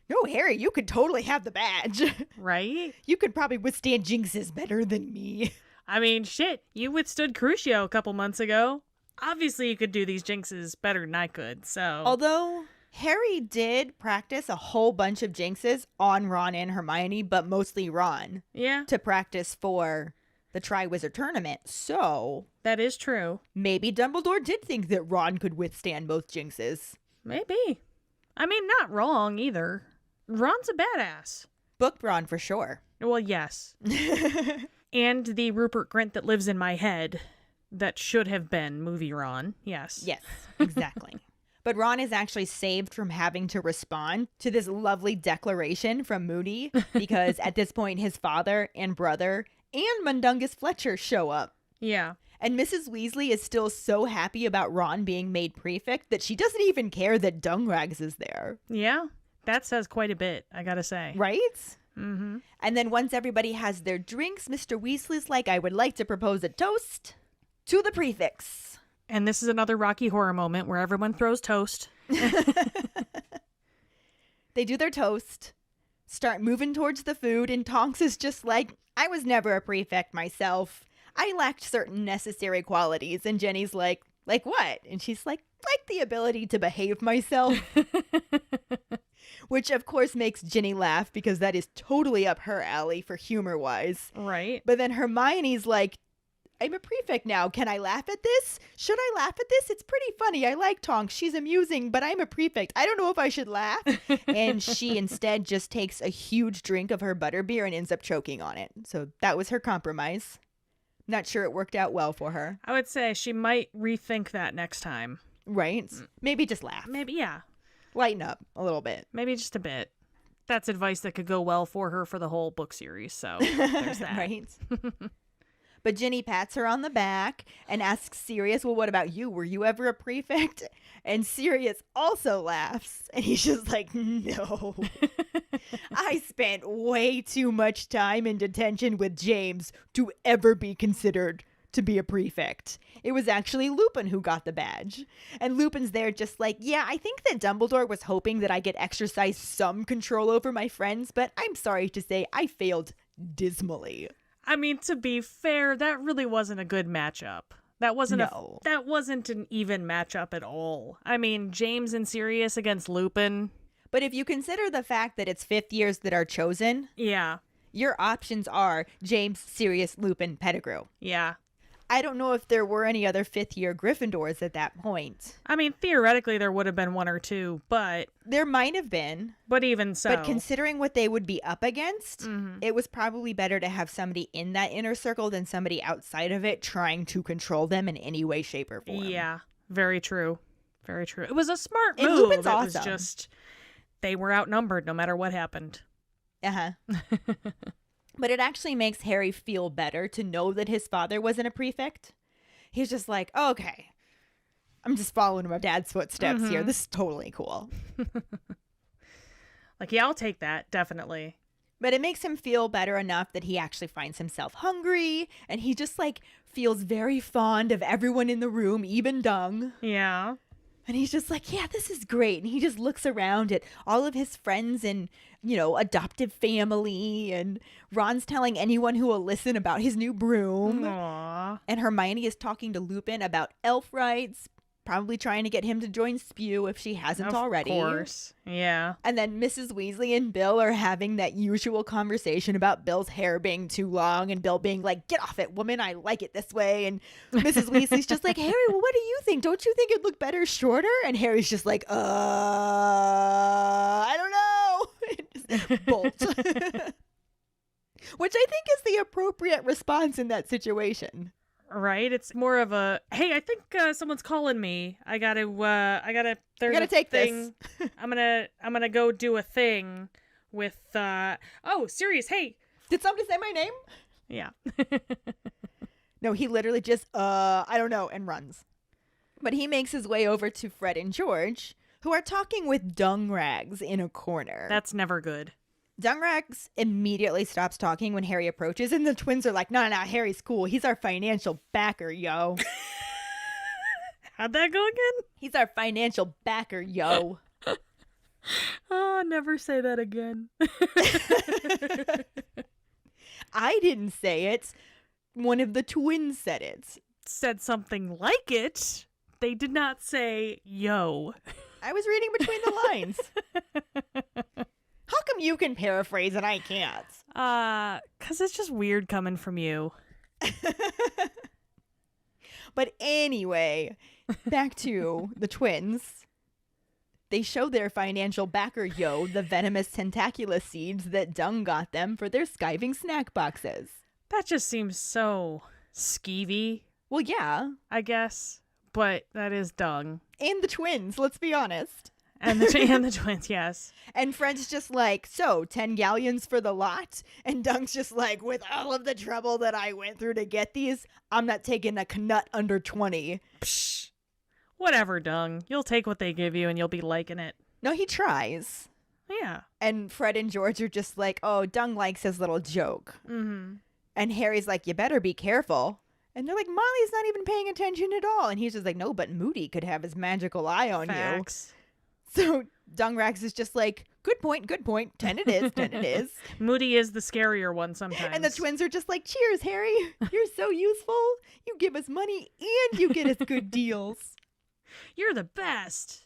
[SPEAKER 1] No, Harry, you could totally have the badge.
[SPEAKER 2] Right?
[SPEAKER 1] You could probably withstand jinxes better than me.
[SPEAKER 2] I mean, shit, you withstood Crucio a couple months ago. Obviously, you could do these jinxes better than I could, so...
[SPEAKER 1] Although, Harry did practice a whole bunch of jinxes on Ron and Hermione, but mostly Ron.
[SPEAKER 2] Yeah.
[SPEAKER 1] To practice for the Triwizard Tournament. So
[SPEAKER 2] That is true.
[SPEAKER 1] maybe Dumbledore did think that Ron could withstand both jinxes.
[SPEAKER 2] Maybe. I mean, not wrong either. Ron's a badass.
[SPEAKER 1] Book Ron for sure.
[SPEAKER 2] Well, yes. And the Rupert Grint that lives in my head that should have been movie Ron. Yes.
[SPEAKER 1] Yes, exactly. But Ron is actually saved from having to respond to this lovely declaration from Moody because at this point his father and brother and Mundungus Fletcher show up.
[SPEAKER 2] Yeah.
[SPEAKER 1] And Mrs. Weasley is still so happy about Ron being made prefect that she doesn't even care that Dungrags is there.
[SPEAKER 2] Yeah. That says quite a bit, I gotta say.
[SPEAKER 1] Right?
[SPEAKER 2] Mm-hmm.
[SPEAKER 1] And then once everybody has their drinks, Mr. Weasley's like, I would like to propose a toast to the prefects.
[SPEAKER 2] And this is another Rocky Horror moment where everyone throws toast.
[SPEAKER 1] They do their toast, start moving towards the food, and Tonks is just like, I was never a prefect myself. I lacked certain necessary qualities. And Jenny's like what? And she's like the ability to behave myself. Which, of course, makes Ginny laugh because that is totally up her alley for humor-wise.
[SPEAKER 2] Right.
[SPEAKER 1] But then Hermione's like, I'm a prefect now. Can I laugh at this? Should I laugh at this? It's pretty funny. I like Tonks. She's amusing, but I'm a prefect. I don't know if I should laugh. And she instead just takes a huge drink of her butterbeer and ends up choking on it. So that was her compromise. Not sure it worked out well for her.
[SPEAKER 2] I would say she might rethink that next time.
[SPEAKER 1] Right? Maybe just laugh.
[SPEAKER 2] Maybe, yeah.
[SPEAKER 1] Lighten up a little bit.
[SPEAKER 2] Maybe just a bit. That's advice that could go well for her for the whole book series, so there's that.
[SPEAKER 1] Right? But Ginny pats her on the back and asks Sirius, well, what about you? Were you ever a prefect? And Sirius also laughs. And he's just like, no. I spent way too much time in detention with James to ever be considered to be a prefect. It was actually Lupin who got the badge. And Lupin's there just like, yeah, I think that Dumbledore was hoping that I could exercise some control over my friends, but I'm sorry to say I failed dismally.
[SPEAKER 2] I mean, to be fair, that really wasn't a good matchup. That wasn't that wasn't an even matchup at all. I mean, James and Sirius against Lupin.
[SPEAKER 1] But if you consider the fact that it's fifth years that are chosen,
[SPEAKER 2] yeah,
[SPEAKER 1] your options are James, Sirius, Lupin, Pettigrew.
[SPEAKER 2] Yeah.
[SPEAKER 1] I don't know if there were any other fifth-year Gryffindors at that point.
[SPEAKER 2] I mean, theoretically, there would have been one or two, but...
[SPEAKER 1] There might have been.
[SPEAKER 2] But even so...
[SPEAKER 1] But considering what they would be up against, it was probably better to have somebody in that inner circle than somebody outside of it trying to control them in any way, shape, or form.
[SPEAKER 2] Yeah, very true. Very true. It was a smart move.
[SPEAKER 1] And Lupin's
[SPEAKER 2] it
[SPEAKER 1] awesome.
[SPEAKER 2] Was just... They were outnumbered no matter what happened.
[SPEAKER 1] Uh-huh. But it actually makes Harry feel better to know that his father wasn't a prefect. He's just like, okay, I'm just following my dad's footsteps here. This is totally cool.
[SPEAKER 2] Like, yeah, I'll take that, definitely.
[SPEAKER 1] But it makes him feel better enough that he actually finds himself hungry, and he just, like, feels very fond of everyone in the room, even Dung.
[SPEAKER 2] Yeah.
[SPEAKER 1] And he's just like, yeah, this is great. And he just looks around at all of his friends and, you know, adoptive family. And Ron's telling anyone who will listen about his new broom.
[SPEAKER 2] Aww.
[SPEAKER 1] And Hermione is talking to Lupin about elf rights, probably trying to get him to join Spew if she hasn't already.
[SPEAKER 2] Of course. Yeah.
[SPEAKER 1] And then Mrs. Weasley and Bill are having that usual conversation about Bill's hair being too long and Bill being like, get off it, woman, I like it this way. And Mrs. Weasley's just like, Harry, well, what do you think? Don't you think it'd look better shorter? And Harry's just like, I don't know. Just bolt. Which I think is the appropriate response in that situation.
[SPEAKER 2] Right? It's more of a, hey, I think someone's calling me. I gotta there's a
[SPEAKER 1] take
[SPEAKER 2] thing.
[SPEAKER 1] this.
[SPEAKER 2] I'm gonna go do a thing with, oh, Sirius, hey.
[SPEAKER 1] Did somebody say my name?
[SPEAKER 2] Yeah.
[SPEAKER 1] No, he literally just, I don't know, and runs. But he makes his way over to Fred and George, who are talking with Dungrags in a corner.
[SPEAKER 2] That's never good.
[SPEAKER 1] Dungrags immediately stops talking when Harry approaches, and the twins are like, no, Harry's cool. He's our financial backer, yo.
[SPEAKER 2] How'd that go again?
[SPEAKER 1] He's our financial backer, yo.
[SPEAKER 2] Oh, never say that again.
[SPEAKER 1] I didn't say it. One of the twins said it.
[SPEAKER 2] Said something like it. They did not say, yo.
[SPEAKER 1] I was reading between the lines. How come you can paraphrase and I can't?
[SPEAKER 2] 'Cause it's just weird coming from you.
[SPEAKER 1] But anyway, back to the twins. They show their financial backer, the venomous tentaculus seeds that Dung got them for their skiving snack boxes.
[SPEAKER 2] That just seems so skeevy.
[SPEAKER 1] Well, yeah.
[SPEAKER 2] I guess. But that is Dung.
[SPEAKER 1] And the twins, let's be honest.
[SPEAKER 2] And the twins, yes.
[SPEAKER 1] And Fred's just like, so 10 galleons for the lot? And Dung's just like, with all of the trouble that I went through to get these, I'm not taking a knut under 20.
[SPEAKER 2] Psh. Whatever, Dung. You'll take what they give you and you'll be liking it.
[SPEAKER 1] No, he tries.
[SPEAKER 2] Yeah.
[SPEAKER 1] And Fred and George are just like, oh, Dung likes his little joke.
[SPEAKER 2] Mm-hmm.
[SPEAKER 1] And Harry's like, you better be careful. And they're like, Molly's not even paying attention at all. And he's just like, no, but Moody could have his magical eye on
[SPEAKER 2] Facts.
[SPEAKER 1] you. So Dungrax is just like, good point, 10 it is, 10 it is.
[SPEAKER 2] Moody is the scarier one sometimes.
[SPEAKER 1] And the twins are just like, cheers, Harry. You're so useful. You give us money and you get us good deals.
[SPEAKER 2] You're the best.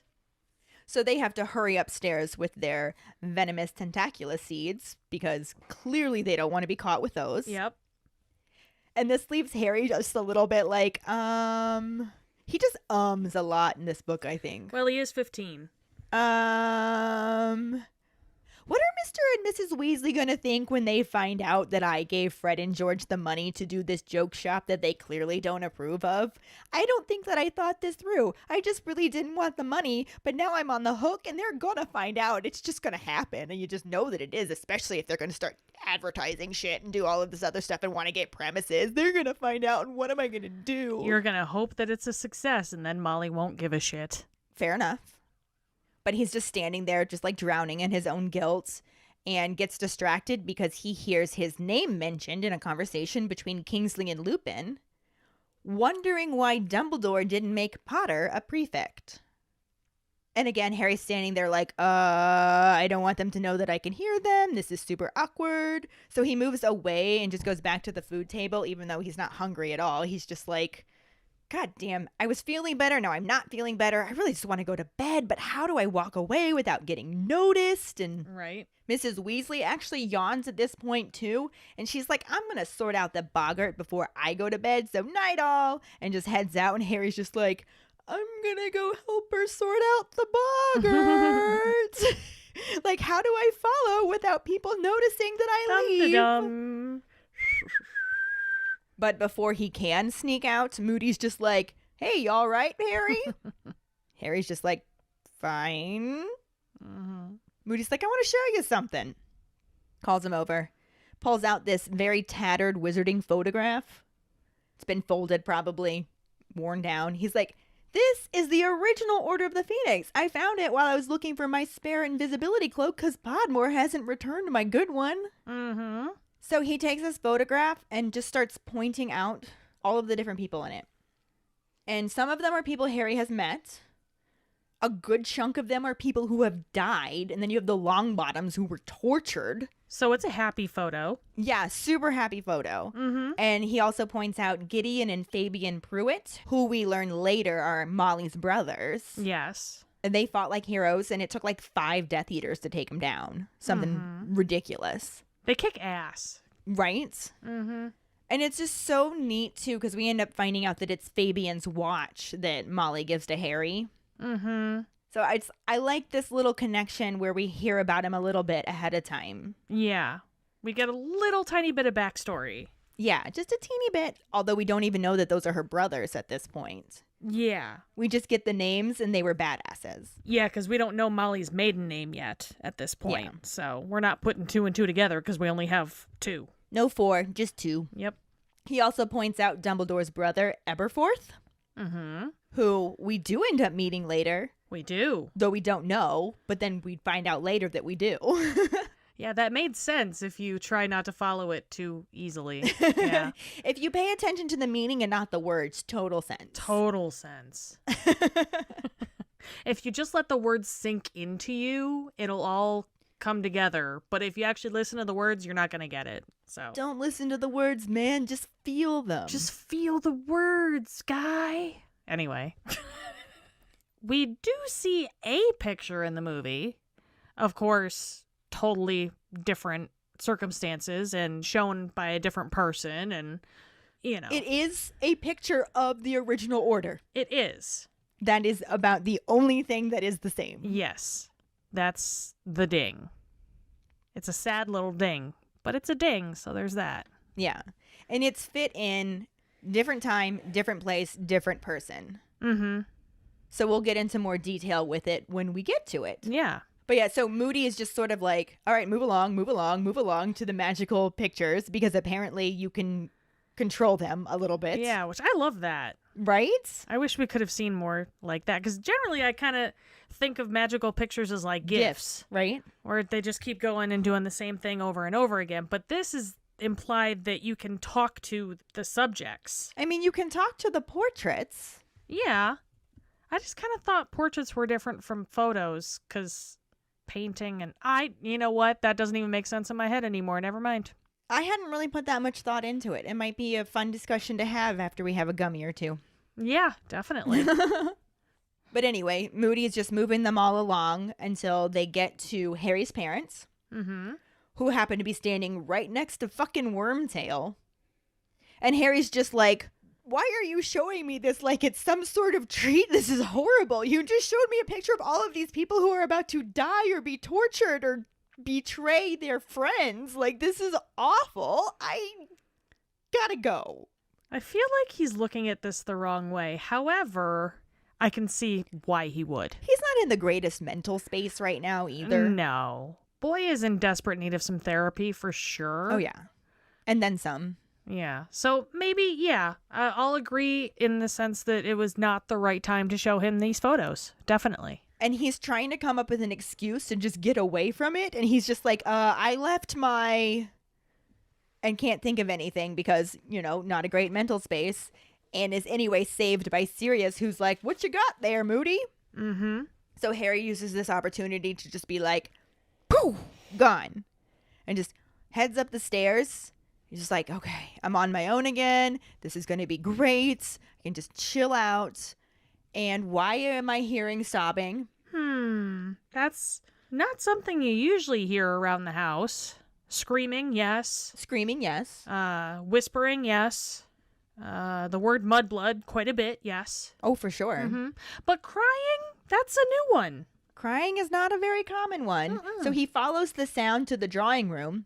[SPEAKER 1] So they have to hurry upstairs with their venomous tentaculus seeds because clearly they don't want to be caught with those.
[SPEAKER 2] Yep.
[SPEAKER 1] And this leaves Harry just a little bit like, he just ums a lot in this book, I think.
[SPEAKER 2] Well, he is 15.
[SPEAKER 1] What are Mr. and Mrs. Weasley going to think when they find out that I gave Fred and George the money to do this joke shop that they clearly don't approve of? I don't think that I thought this through. I just really didn't want the money, but now I'm on the hook and they're going to find out. It's just going to happen. And you just know that it is, especially if they're going to start advertising shit and do all of this other stuff and want to get premises. They're going to find out, and what am I going to do?
[SPEAKER 2] You're going to hope that it's a success, and then Molly won't give a shit.
[SPEAKER 1] Fair enough. But he's just standing there, just like drowning in his own guilt, and gets distracted because he hears his name mentioned in a conversation between Kingsley and Lupin, wondering why Dumbledore didn't make Potter a prefect. And again, Harry's standing there like, I don't want them to know that I can hear them. This is super awkward. So he moves away and just goes back to the food table, even though he's not hungry at all. He's just like, God damn, I was feeling better. Now I'm not feeling better. I really just want to go to bed, but how do I walk away without getting noticed? And
[SPEAKER 2] Right.
[SPEAKER 1] Mrs. Weasley actually yawns at this point too. And she's like, I'm going to sort out the boggart before I go to bed. So night all. And just heads out. And Harry's just like, I'm going to go help her sort out the boggart. Like, how do I follow without people noticing that I leave?
[SPEAKER 2] Dum-da-dum.
[SPEAKER 1] But before he can sneak out, Moody's just like, hey, you all right, Harry? Harry's just like, fine.
[SPEAKER 2] Mm-hmm.
[SPEAKER 1] Moody's like, I want to show you something. Calls him over. Pulls out this very tattered wizarding photograph. It's been folded probably, worn down. He's like, this is the original Order of the Phoenix. I found it while I was looking for my spare invisibility cloak because Podmore hasn't returned my good one.
[SPEAKER 2] Mm-hmm.
[SPEAKER 1] So he takes this photograph and just starts pointing out all of the different people in it. And some of them are people Harry has met. A good chunk of them are people who have died. And then you have the Longbottoms who were tortured.
[SPEAKER 2] So it's a happy photo.
[SPEAKER 1] Yeah, super happy photo.
[SPEAKER 2] Mm-hmm.
[SPEAKER 1] And he also points out Gideon and Fabian Pruitt, who we learn later are Molly's brothers.
[SPEAKER 2] Yes.
[SPEAKER 1] And they fought like heroes, and it took like 5 Death Eaters to take them down. Something ridiculous.
[SPEAKER 2] They kick ass.
[SPEAKER 1] Right?
[SPEAKER 2] Mm-hmm.
[SPEAKER 1] And it's just so neat, too, because we end up finding out that it's Fabian's watch that Molly gives to Harry.
[SPEAKER 2] Mm-hmm.
[SPEAKER 1] So I like this little connection where we hear about him a little bit ahead of time.
[SPEAKER 2] Yeah. We get a little tiny bit of backstory.
[SPEAKER 1] Yeah, just a teeny bit, although we don't even know that those are her brothers at this point.
[SPEAKER 2] Yeah.
[SPEAKER 1] We just get the names, and they were badasses.
[SPEAKER 2] Yeah, because we don't know Molly's maiden name yet at this point.
[SPEAKER 1] Yeah.
[SPEAKER 2] So we're not putting 2 and 2 together because we only have 2.
[SPEAKER 1] No 4, just 2.
[SPEAKER 2] Yep.
[SPEAKER 1] He also points out Dumbledore's brother, Eberforth,
[SPEAKER 2] Mm-hmm.
[SPEAKER 1] who we do end up meeting later,
[SPEAKER 2] We do.
[SPEAKER 1] though we don't know, but then we find out later that we do.
[SPEAKER 2] Yeah, that made sense if you try not to follow it too easily. Yeah.
[SPEAKER 1] If you pay attention to the meaning and not the words, total sense.
[SPEAKER 2] Total sense. If you just let the words sink into you, it'll all come together. But if you actually listen to the words, you're not going to get it. So
[SPEAKER 1] Don't listen to the words, man. Just feel them.
[SPEAKER 2] just feel the words, guy. Anyway. We do see a picture in the movie. Of course, totally different circumstances and shown by a different person. And you know.
[SPEAKER 1] It is a picture of the original order.
[SPEAKER 2] It is.
[SPEAKER 1] That is about the only thing that is the same.
[SPEAKER 2] Yes. That's the ding. It's a sad little ding, but it's a ding, so there's that.
[SPEAKER 1] Yeah. And it's fit in different time, different place, different person.
[SPEAKER 2] Mm-hmm.
[SPEAKER 1] So we'll get into more detail with it when we get to it.
[SPEAKER 2] Yeah.
[SPEAKER 1] But yeah, so Moody is just sort of like, all right, move along to the magical pictures because apparently you can control them a little bit.
[SPEAKER 2] Yeah, which I love that.
[SPEAKER 1] Right?
[SPEAKER 2] I wish we could have seen more like that because generally I kind of think of magical pictures as like gifts,
[SPEAKER 1] right?
[SPEAKER 2] where they just keep going and doing the same thing over and over again. But this is implied that you can talk to the subjects.
[SPEAKER 1] I mean, you can talk to the portraits.
[SPEAKER 2] Yeah. I just kind of thought portraits were different from photos because painting and you know what? That doesn't even make sense in my head anymore. Never mind.
[SPEAKER 1] I hadn't really put that much thought into it. It might be a fun discussion to have after we have a gummy or two.
[SPEAKER 2] Yeah, definitely.
[SPEAKER 1] But anyway, Moody is just moving them all along until they get to Harry's parents, who happen to be standing right next to fucking Wormtail. And Harry's just like, why are you showing me this like it's some sort of treat? This is horrible. You just showed me a picture of all of these people who are about to die or be tortured or betray their friends. Like, this is awful. I gotta go.
[SPEAKER 2] I feel like he's looking at this the wrong way. However, I can see why he would.
[SPEAKER 1] He's not in the greatest mental space right now either.
[SPEAKER 2] No. Boy is in desperate need of some therapy for sure.
[SPEAKER 1] Oh, yeah. And then some.
[SPEAKER 2] Yeah. So maybe, yeah, I'll agree in the sense that it was not the right time to show him these photos. Definitely.
[SPEAKER 1] And he's trying to come up with an excuse to just get away from it. And he's just like, I left my... And can't think of anything because, you know, not a great mental space. And is anyway saved by Sirius, who's like, what you got there, Moody?
[SPEAKER 2] Mm-hmm.
[SPEAKER 1] So Harry uses this opportunity to just be like, poof, gone. And just heads up the stairs. He's just like, okay, I'm on my own again. This is going to be great. I can just chill out. And why am I hearing sobbing?
[SPEAKER 2] That's not something you usually hear around the house. Screaming, yes.
[SPEAKER 1] Screaming, yes.
[SPEAKER 2] Whispering, yes. The word mudblood, quite a bit, yes.
[SPEAKER 1] Oh, for sure.
[SPEAKER 2] Mm-hmm. But crying, that's a new one.
[SPEAKER 1] Crying is not a very common one. So he follows the sound to the drawing room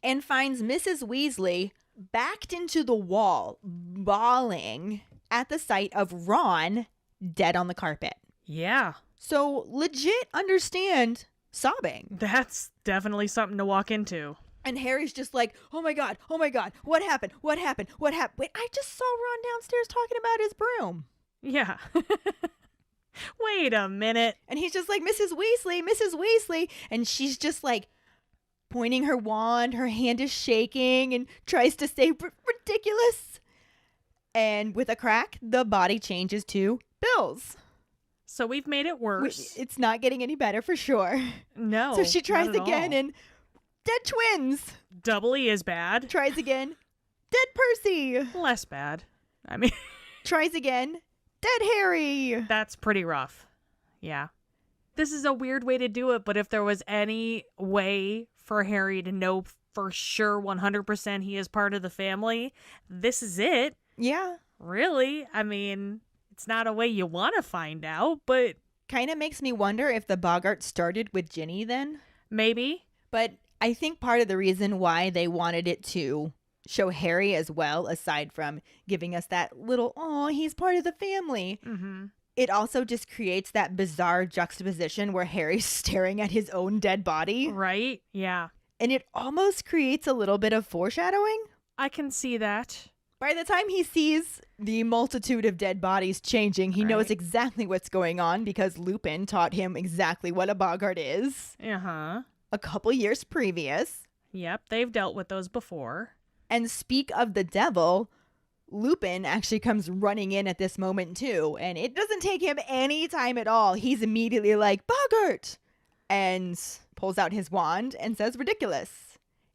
[SPEAKER 1] and finds Mrs. Weasley backed into the wall, bawling at the sight of Ron dead on the carpet.
[SPEAKER 2] Yeah.
[SPEAKER 1] So legit understand sobbing.
[SPEAKER 2] That's definitely something to walk into.
[SPEAKER 1] And Harry's just like, oh my God, what happened? Wait, I just saw Ron downstairs talking about his broom.
[SPEAKER 2] Yeah. Wait a minute.
[SPEAKER 1] And he's just like, Mrs. Weasley. And she's just like pointing her wand, her hand is shaking and tries to say ridiculous. And with a crack, the body changes to Bill's.
[SPEAKER 2] So we've made it worse.
[SPEAKER 1] It's not getting any better for sure.
[SPEAKER 2] No.
[SPEAKER 1] So she tries
[SPEAKER 2] not at
[SPEAKER 1] again
[SPEAKER 2] all.
[SPEAKER 1] and dead twins.
[SPEAKER 2] Doubly is bad.
[SPEAKER 1] Tries again. Dead Percy.
[SPEAKER 2] Less bad. I mean,
[SPEAKER 1] Tries again. Dead Harry.
[SPEAKER 2] that's pretty rough. Yeah. This is a weird way to do it, but if there was any way for Harry to know for sure 100% he is part of the family, this is it.
[SPEAKER 1] Yeah.
[SPEAKER 2] Really? I mean, it's not a way you want to find out, but
[SPEAKER 1] Kind of makes me wonder if the Boggart started with Ginny then.
[SPEAKER 2] maybe.
[SPEAKER 1] But I think part of the reason why they wanted it to show Harry as well, aside from giving us that little, oh, he's part of the family.
[SPEAKER 2] Mm-hmm.
[SPEAKER 1] It also just creates that bizarre juxtaposition where Harry's staring at his own dead body.
[SPEAKER 2] Right? Yeah.
[SPEAKER 1] And it almost creates a little bit of foreshadowing.
[SPEAKER 2] I can see that.
[SPEAKER 1] By the time he sees the multitude of dead bodies changing, he knows
[SPEAKER 2] Right.
[SPEAKER 1] exactly what's going on because Lupin taught him exactly what a Boggart is
[SPEAKER 2] Uh-huh.
[SPEAKER 1] a couple years previous.
[SPEAKER 2] Yep, they've dealt with those before.
[SPEAKER 1] And speak of the devil, Lupin actually comes running in at this moment too, and it doesn't take him any time at all. He's immediately like, Boggart! And pulls out his wand and says ridiculous.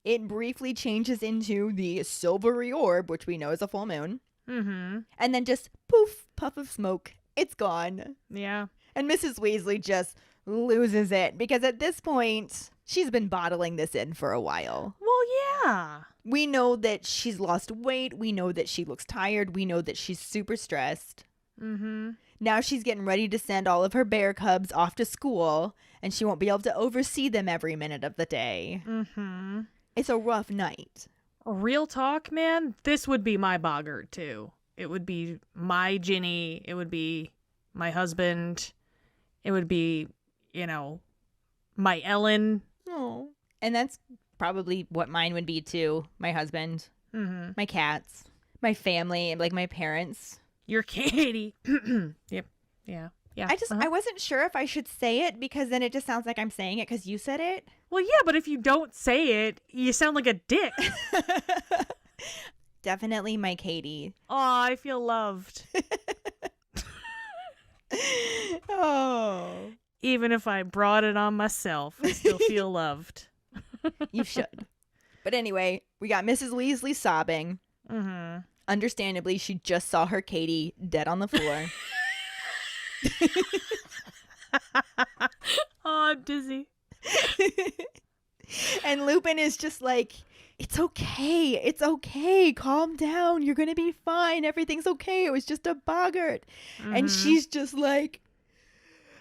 [SPEAKER 1] It briefly changes into the silvery orb, which we know is a full moon.
[SPEAKER 2] Mm-hmm.
[SPEAKER 1] And then just poof, puff of smoke. It's gone.
[SPEAKER 2] Yeah.
[SPEAKER 1] And Mrs. Weasley just loses it because at this point, she's been bottling this in for a while.
[SPEAKER 2] Well, yeah.
[SPEAKER 1] We know that she's lost weight. We know that she looks tired. We know that she's super stressed.
[SPEAKER 2] Mm-hmm.
[SPEAKER 1] Now she's getting ready to send all of her bear cubs off to school, and she won't be able to oversee them every minute of the day.
[SPEAKER 2] Mm-hmm.
[SPEAKER 1] It's a rough night.
[SPEAKER 2] Real talk, man, this would be my boggart, too. It would be my Ginny. It would be my husband. It would be, my Ellen.
[SPEAKER 1] Oh. And that's probably what mine would be, too. My husband, my cats, my family, like my parents.
[SPEAKER 2] Your Keighty. Yep. Yeah. Yeah.
[SPEAKER 1] I wasn't sure if I should say it because then it just sounds like I'm saying it because you said it.
[SPEAKER 2] Well, yeah, but if you don't say it, you sound like a dick.
[SPEAKER 1] Definitely my Keighty.
[SPEAKER 2] Oh, I feel loved.
[SPEAKER 1] Oh.
[SPEAKER 2] Even if I brought it on myself, I still feel loved.
[SPEAKER 1] You should. But anyway, we got Mrs. Weasley sobbing.
[SPEAKER 2] Mm-hmm.
[SPEAKER 1] Understandably, she just saw her Keighty dead on the floor.
[SPEAKER 2] Oh, I'm dizzy.
[SPEAKER 1] And Lupin is just like, it's okay. It's okay. Calm down. You're going to be fine. Everything's okay. It was just a boggart. And she's just like,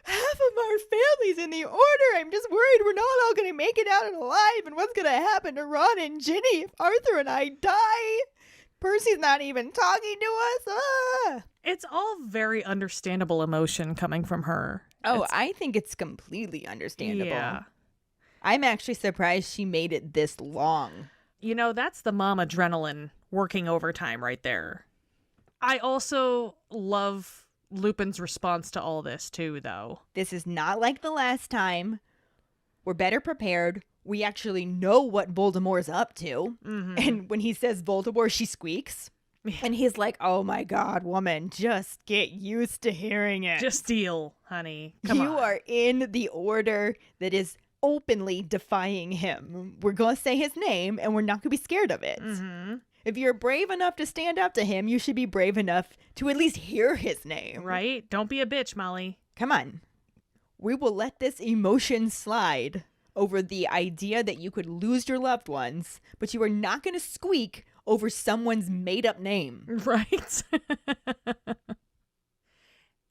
[SPEAKER 1] half of our family's in the order. I'm just worried we're not all going to make it out alive. And what's going to happen to Ron and Ginny if Arthur and I die? Percy's not even talking to us. Ah.
[SPEAKER 2] It's all very understandable emotion coming from her.
[SPEAKER 1] Oh, I think it's completely understandable.
[SPEAKER 2] Yeah.
[SPEAKER 1] I'm actually surprised she made it this long.
[SPEAKER 2] That's the mom adrenaline working overtime right there. I also love Lupin's response to all this too, though.
[SPEAKER 1] This is not like the last time. We're better prepared. We actually know what Voldemort's up to.
[SPEAKER 2] Mm-hmm.
[SPEAKER 1] And when he says Voldemort, she squeaks.
[SPEAKER 2] Yeah.
[SPEAKER 1] And he's like, oh my God, woman, just get used to hearing it.
[SPEAKER 2] Just deal, honey. Come on.
[SPEAKER 1] You are in the order that is openly defying him. We're going to say his name and we're not going to be scared of it.
[SPEAKER 2] Mm-hmm.
[SPEAKER 1] If you're brave enough to stand up to him, you should be brave enough to at least hear his name.
[SPEAKER 2] Right? Don't be a bitch, Molly.
[SPEAKER 1] Come on. We will let this emotion slide over the idea that you could lose your loved ones, but you are not going to squeak over someone's made-up name.
[SPEAKER 2] Right?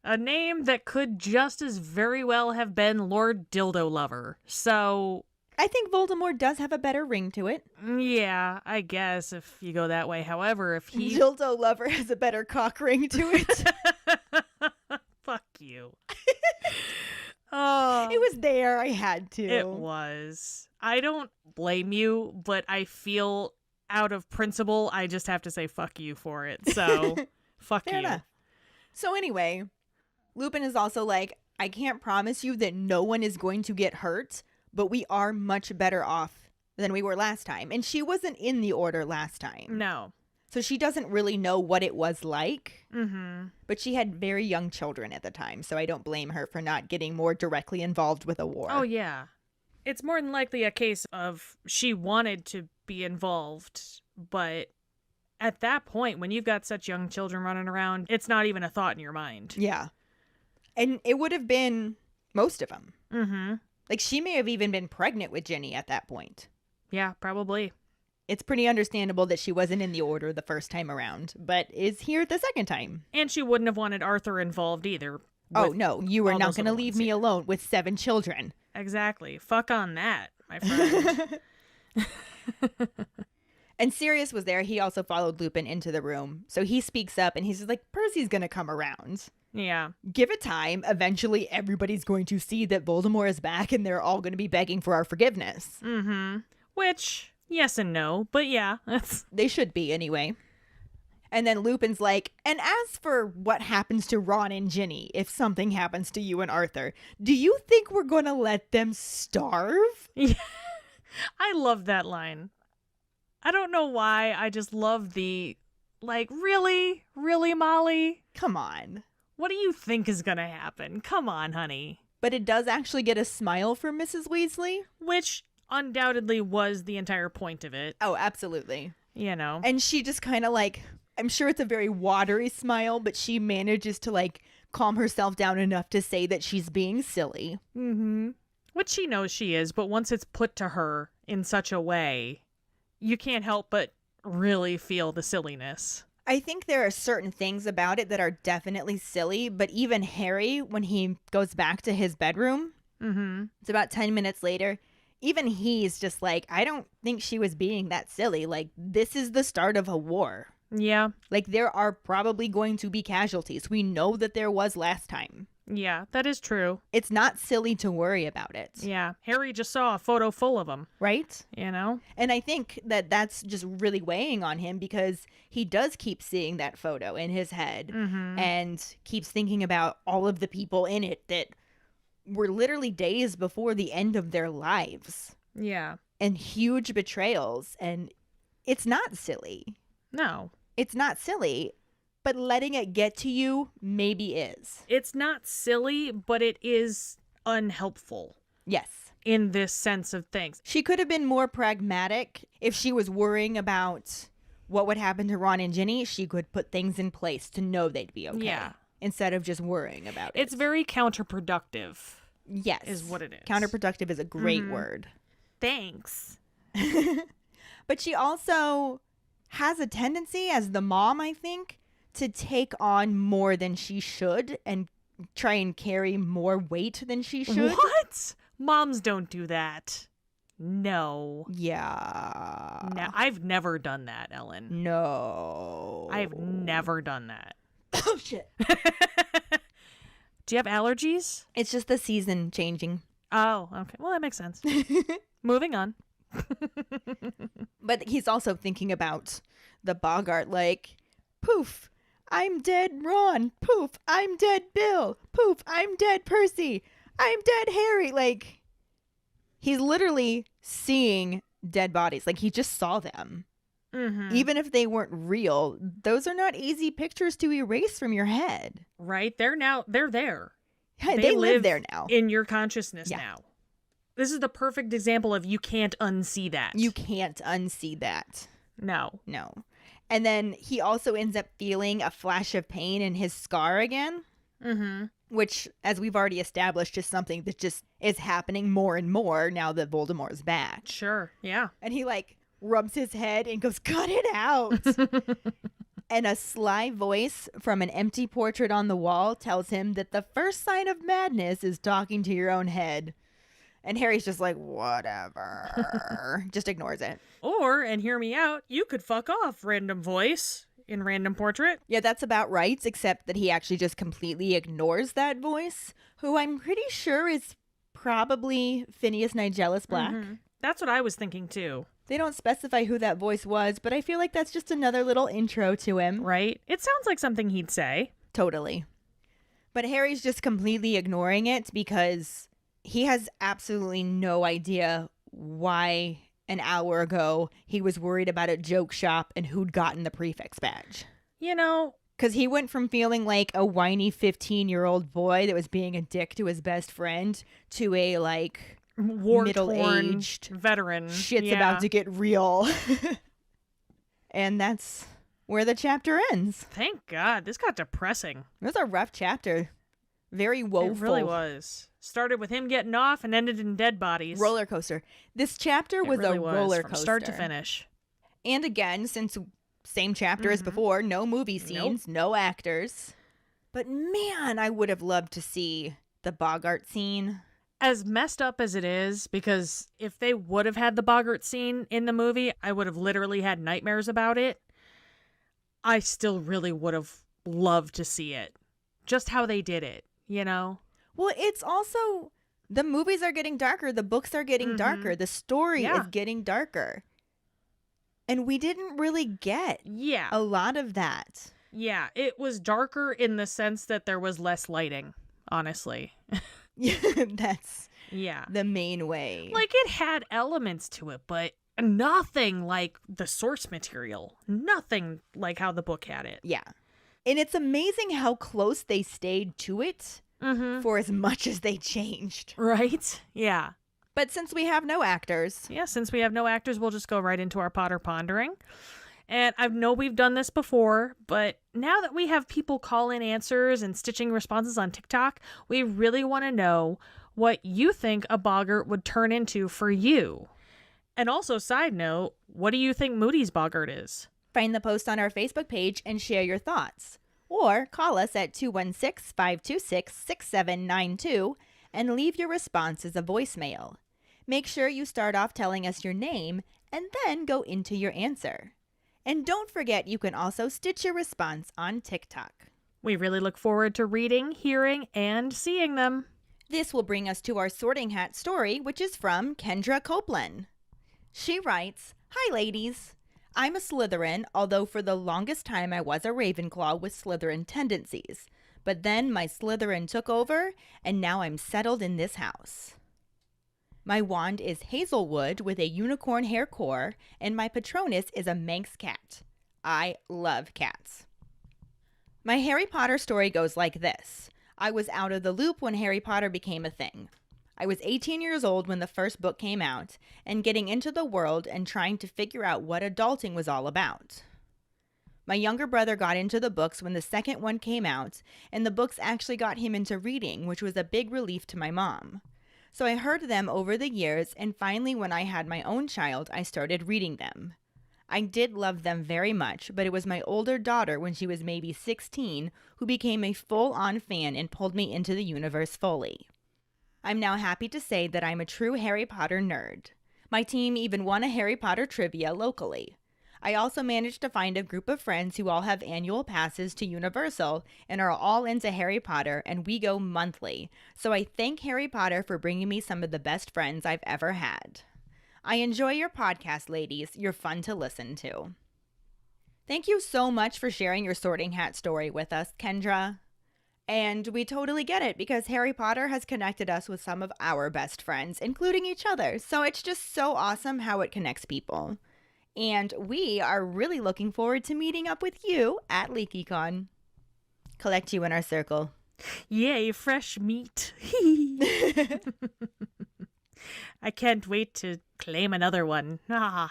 [SPEAKER 2] A name that could just as very well have been Lord Dildo Lover. So,
[SPEAKER 1] I think Voldemort does have a better ring to it.
[SPEAKER 2] yeah, I guess if you go that way. However, if he...
[SPEAKER 1] Dildo Lover has a better cock ring to it.
[SPEAKER 2] Fuck you. Oh,
[SPEAKER 1] It was there. I had to.
[SPEAKER 2] it was. I don't blame you, but I feel out of principle, I just have to say fuck you for it. So, fuck
[SPEAKER 1] Fair
[SPEAKER 2] you.
[SPEAKER 1] enough. So anyway, Lupin is also like, I can't promise you that no one is going to get hurt, but we are much better off than we were last time. And she wasn't in the order last time.
[SPEAKER 2] No.
[SPEAKER 1] So she doesn't really know what it was like.
[SPEAKER 2] Mm-hmm.
[SPEAKER 1] But she had very young children at the time, so I don't blame her for not getting more directly involved with a war.
[SPEAKER 2] Oh, yeah. It's more than likely a case of she wanted to be involved, but at that point, when you've got such young children running around, it's not even a thought in your mind.
[SPEAKER 1] Yeah. And it would have been most of them.
[SPEAKER 2] Mm-hmm.
[SPEAKER 1] Like, she may have even been pregnant with Ginny at that point.
[SPEAKER 2] Yeah, probably.
[SPEAKER 1] It's pretty understandable that she wasn't in the order the first time around, but is here the second time.
[SPEAKER 2] And she wouldn't have wanted Arthur involved either.
[SPEAKER 1] Oh, no, you were
[SPEAKER 2] all
[SPEAKER 1] not
[SPEAKER 2] those
[SPEAKER 1] going to
[SPEAKER 2] little
[SPEAKER 1] leave
[SPEAKER 2] ones,
[SPEAKER 1] me
[SPEAKER 2] yeah.
[SPEAKER 1] alone with 7 children.
[SPEAKER 2] Exactly. Fuck on that, my friend.
[SPEAKER 1] And Sirius was there. He also followed Lupin into the room. So he speaks up and he's just like, Percy's going to come around.
[SPEAKER 2] Yeah.
[SPEAKER 1] Give it time. Eventually, everybody's going to see that Voldemort is back and they're all going to be begging for our forgiveness.
[SPEAKER 2] Mm-hmm. Which, yes and no, but yeah.
[SPEAKER 1] They should be anyway. And then Lupin's like, and as for what happens to Ron and Ginny, if something happens to you and Arthur, do you think we're going to let them starve?
[SPEAKER 2] Yeah. I love that line. I don't know why. I just love the, like, really? Really, Molly?
[SPEAKER 1] Come on.
[SPEAKER 2] What do you think is going to happen? Come on, honey.
[SPEAKER 1] But it does actually get a smile from Mrs. Weasley.
[SPEAKER 2] Which undoubtedly was the entire point of it.
[SPEAKER 1] Oh, absolutely.
[SPEAKER 2] You know.
[SPEAKER 1] And she just kind of like, I'm sure it's a very watery smile, but she manages to like calm herself down enough to say that she's being silly.
[SPEAKER 2] Mm-hmm. Which she knows she is, but once it's put to her in such a way, you can't help but really feel the silliness.
[SPEAKER 1] I think there are certain things about it that are definitely silly, but even Harry, when he goes back to his bedroom, it's about 10 minutes later, even he's just like, I don't think she was being that silly. Like, this is the start of a war.
[SPEAKER 2] Yeah.
[SPEAKER 1] Like, there are probably going to be casualties. We know that there was last time.
[SPEAKER 2] Yeah, that is true.
[SPEAKER 1] It's not silly to worry about it.
[SPEAKER 2] Yeah. Harry just saw a photo full of them.
[SPEAKER 1] Right?
[SPEAKER 2] You know?
[SPEAKER 1] And I think that that's just really weighing on him because he does keep seeing that photo in his head and keeps thinking about all of the people in it that were literally days before the end of their lives.
[SPEAKER 2] Yeah.
[SPEAKER 1] And huge betrayals. And it's not silly.
[SPEAKER 2] No.
[SPEAKER 1] It's not silly. But letting it get to you maybe is.
[SPEAKER 2] It's not silly, but it is unhelpful.
[SPEAKER 1] Yes.
[SPEAKER 2] In this sense of things.
[SPEAKER 1] She could have been more pragmatic if she was worrying about what would happen to Ron and Ginny. She could put things in place to know they'd be okay.
[SPEAKER 2] Yeah.
[SPEAKER 1] Instead of just worrying about it.
[SPEAKER 2] It's very counterproductive.
[SPEAKER 1] Yes.
[SPEAKER 2] Is what it is.
[SPEAKER 1] Counterproductive is a great word.
[SPEAKER 2] Thanks.
[SPEAKER 1] But she also has a tendency, as the mom, I think, to take on more than she should and try and carry more weight than she should.
[SPEAKER 2] What? Moms don't do that. No.
[SPEAKER 1] Yeah.
[SPEAKER 2] No, I've never done that, Ellen.
[SPEAKER 1] No.
[SPEAKER 2] I've never done that.
[SPEAKER 1] Oh, shit.
[SPEAKER 2] Do you have allergies?
[SPEAKER 1] It's just the season changing.
[SPEAKER 2] Oh, okay. Well, that makes sense. Moving on.
[SPEAKER 1] But he's also thinking about the Bogart, like, poof, I'm dead Ron. Poof, I'm dead Bill. Poof, I'm dead Percy. I'm dead Harry. Like, he's literally seeing dead bodies. Like, he just saw them. Even if they weren't real, those are not easy pictures to erase from your head.
[SPEAKER 2] Right? They're there.
[SPEAKER 1] Yeah, they live there now.
[SPEAKER 2] In your consciousness
[SPEAKER 1] Yeah.
[SPEAKER 2] now. This is the perfect example of you can't unsee that.
[SPEAKER 1] You can't unsee that.
[SPEAKER 2] No.
[SPEAKER 1] No. And then he also ends up feeling a flash of pain in his scar again. Which, as we've already established, is something that just is happening more and more now that Voldemort's back.
[SPEAKER 2] Sure. Yeah.
[SPEAKER 1] And he, like, rubs his head and goes, cut it out. And a sly voice from an empty portrait on the wall tells him that the first sign of madness is talking to your own head. And Harry's just like, whatever. Just ignores it.
[SPEAKER 2] Or, and hear me out, you could fuck off, random voice in random portrait.
[SPEAKER 1] Yeah, that's about right, except that he actually just completely ignores that voice, who I'm pretty sure is probably Phineas Nigellus Black.
[SPEAKER 2] That's what I was thinking too.
[SPEAKER 1] They don't specify who that voice was, but I feel like that's just another little intro to him.
[SPEAKER 2] Right? It sounds like something he'd say.
[SPEAKER 1] Totally. But Harry's just completely ignoring it because he has absolutely no idea why an hour ago he was worried about a joke shop and who'd gotten the prefect's badge.
[SPEAKER 2] You know,
[SPEAKER 1] because he went from feeling like a whiny 15-year-old boy that was being a dick to his best friend to a, like, middle-aged
[SPEAKER 2] veteran.
[SPEAKER 1] Shit's about to get real. And that's where the chapter ends.
[SPEAKER 2] Thank God. This got depressing.
[SPEAKER 1] It was a rough chapter. Very woeful.
[SPEAKER 2] It really was. Started with him getting off and ended in dead bodies.
[SPEAKER 1] Roller coaster. This chapter was
[SPEAKER 2] really
[SPEAKER 1] a roller
[SPEAKER 2] from
[SPEAKER 1] coaster.
[SPEAKER 2] start to finish.
[SPEAKER 1] And again, since same chapter as before, no movie scenes, no actors. But man, I would have loved to see the Bogart scene.
[SPEAKER 2] As messed up as it is, because if they would have had the Bogart scene in the movie, I would have literally had nightmares about it. I still really would have loved to see it. Just how they did it, you know?
[SPEAKER 1] Well, it's also, the movies are getting darker. The books are getting darker. The story is getting darker. And we didn't really get a lot of that.
[SPEAKER 2] Yeah, it was darker in the sense that there was less lighting, honestly.
[SPEAKER 1] That's the main way.
[SPEAKER 2] Like, it had elements to it, but nothing like the source material. Nothing like how the book had it.
[SPEAKER 1] Yeah. And it's amazing how close they stayed to it for as much as they changed.
[SPEAKER 2] Right? Yeah.
[SPEAKER 1] But since we have no actors.
[SPEAKER 2] Yeah, since we have no actors, we'll just go right into our Potter Pondering. And I know we've done this before, but now that we have people call in answers and stitching responses on TikTok, we really want to know what you think a boggart would turn into for you. And also, side note, what do you think Moody's Boggart is?
[SPEAKER 1] Find the post on our Facebook page and share your thoughts. Or call us at 216-526-6792 and leave your response as a voicemail. Make sure you start off telling us your name and then go into your answer. And don't forget you can also stitch your response on TikTok.
[SPEAKER 2] We really look forward to reading, hearing, and seeing them.
[SPEAKER 1] This will bring us to our Sorting Hat story, which is from Kendra Copeland. She writes, "Hi ladies. I'm a Slytherin, although for the longest time I was a Ravenclaw with Slytherin tendencies. But then my Slytherin took over, and now I'm settled in this house. My wand is Hazelwood with a unicorn hair core, and my Patronus is a Manx cat. I love cats. My Harry Potter story goes like this. I was out of the loop when Harry Potter became a thing. I was 18 years old when the first book came out, and getting into the world and trying to figure out what adulting was all about. My younger brother got into the books when the second one came out, and the books actually got him into reading, which was a big relief to my mom. So I heard them over the years, and finally when I had my own child, I started reading them. I did love them very much, but it was my older daughter when she was maybe 16 who became a full-on fan and pulled me into the universe fully. I'm now happy to say that I'm a true Harry Potter nerd. My team even won a Harry Potter trivia locally. I also managed to find a group of friends who all have annual passes to Universal and are all into Harry Potter, and we go monthly. So I thank Harry Potter for bringing me some of the best friends I've ever had. I enjoy your podcast, ladies. You're fun to listen to." Thank you so much for sharing your Sorting Hat story with us, Kendra. And we totally get it because Harry Potter has connected us with some of our best friends, including each other. So it's just so awesome how it connects people. And we are really looking forward to meeting up with you at LeakyCon. Collect you in our circle.
[SPEAKER 2] Yay, fresh meat. I can't wait to claim another one. Add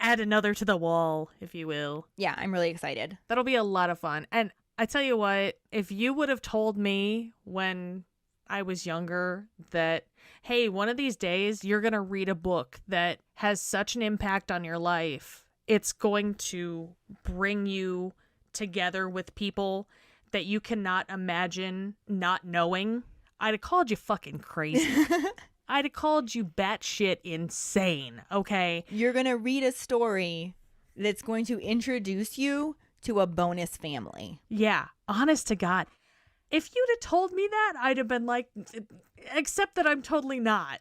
[SPEAKER 2] another to the wall, if you will.
[SPEAKER 1] Yeah, I'm really excited.
[SPEAKER 2] That'll be a lot of fun. And I tell you what, if you would have told me when I was younger that, hey, one of these days you're going to read a book that has such an impact on your life, it's going to bring you together with people that you cannot imagine not knowing, I'd have called you fucking crazy. I'd have called you batshit insane, okay?
[SPEAKER 1] You're going to read a story that's going to introduce you to a bonus family.
[SPEAKER 2] Yeah, honest to God. If you'd have told me that, I'd have been like, except that I'm totally not.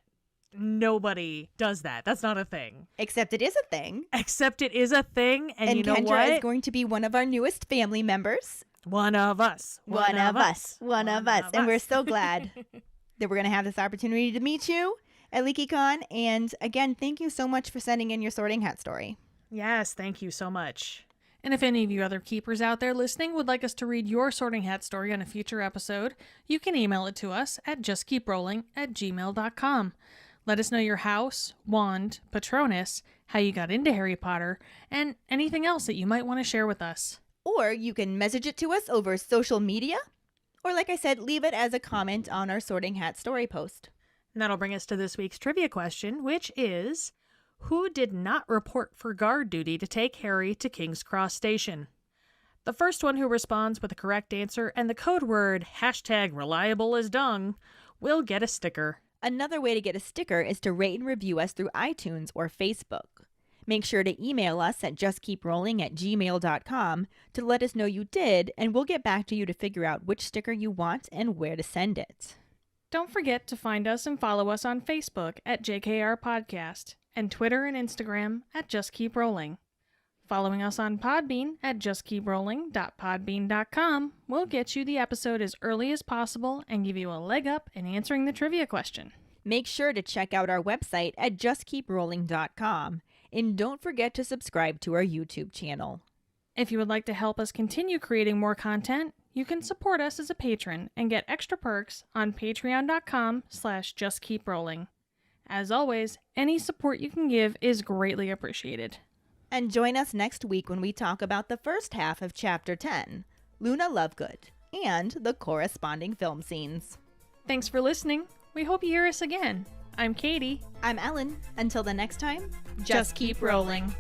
[SPEAKER 2] Nobody does that. That's not a thing.
[SPEAKER 1] Except it is a thing.
[SPEAKER 2] Except it is a thing. And you know
[SPEAKER 1] Kendra
[SPEAKER 2] what?
[SPEAKER 1] is going to be one of our newest family members.
[SPEAKER 2] One of us.
[SPEAKER 1] One of us. And we're so glad that we're going to have this opportunity to meet you at LeakyCon. And again, thank you so much for sending in your Sorting Hat story.
[SPEAKER 2] Yes, thank you so much. And if any of you other keepers out there listening would like us to read your Sorting Hat story on a future episode, you can email it to us at justkeeprolling@gmail.com. Let us know your house, wand, Patronus, how you got into Harry Potter, and anything else that you might want to share with us.
[SPEAKER 1] Or you can message it to us over social media. Or like I said, leave it as a comment on our Sorting Hat story post.
[SPEAKER 2] And that'll bring us to this week's trivia question, which is, who did not report for guard duty to take Harry to King's Cross Station? The first one who responds with the correct answer and the code word #reliableasdung will get a sticker.
[SPEAKER 1] Another way to get a sticker is to rate and review us through iTunes or Facebook. Make sure to email us at justkeeprolling@gmail.com to let us know you did, and we'll get back to you to figure out which sticker you want and where to send it.
[SPEAKER 2] Don't forget to find us and follow us on Facebook at JKR Podcast and Twitter and Instagram at Just Keep Rolling. Following us on Podbean at justkeeprolling.podbean.com will get you the episode as early as possible and give you a leg up in answering the trivia question.
[SPEAKER 1] Make sure to check out our website at justkeeprolling.com, and don't forget to subscribe to our YouTube channel.
[SPEAKER 2] If you would like to help us continue creating more content, you can support us as a patron and get extra perks on patreon.com/justkeeprolling. As always, any support you can give is greatly appreciated.
[SPEAKER 1] And join us next week when we talk about the first half of Chapter 10, Luna Lovegood, and the corresponding film scenes.
[SPEAKER 2] Thanks for listening. We hope you hear us again. I'm Katie.
[SPEAKER 1] I'm Ellen. Until the next time,
[SPEAKER 2] Just keep rolling.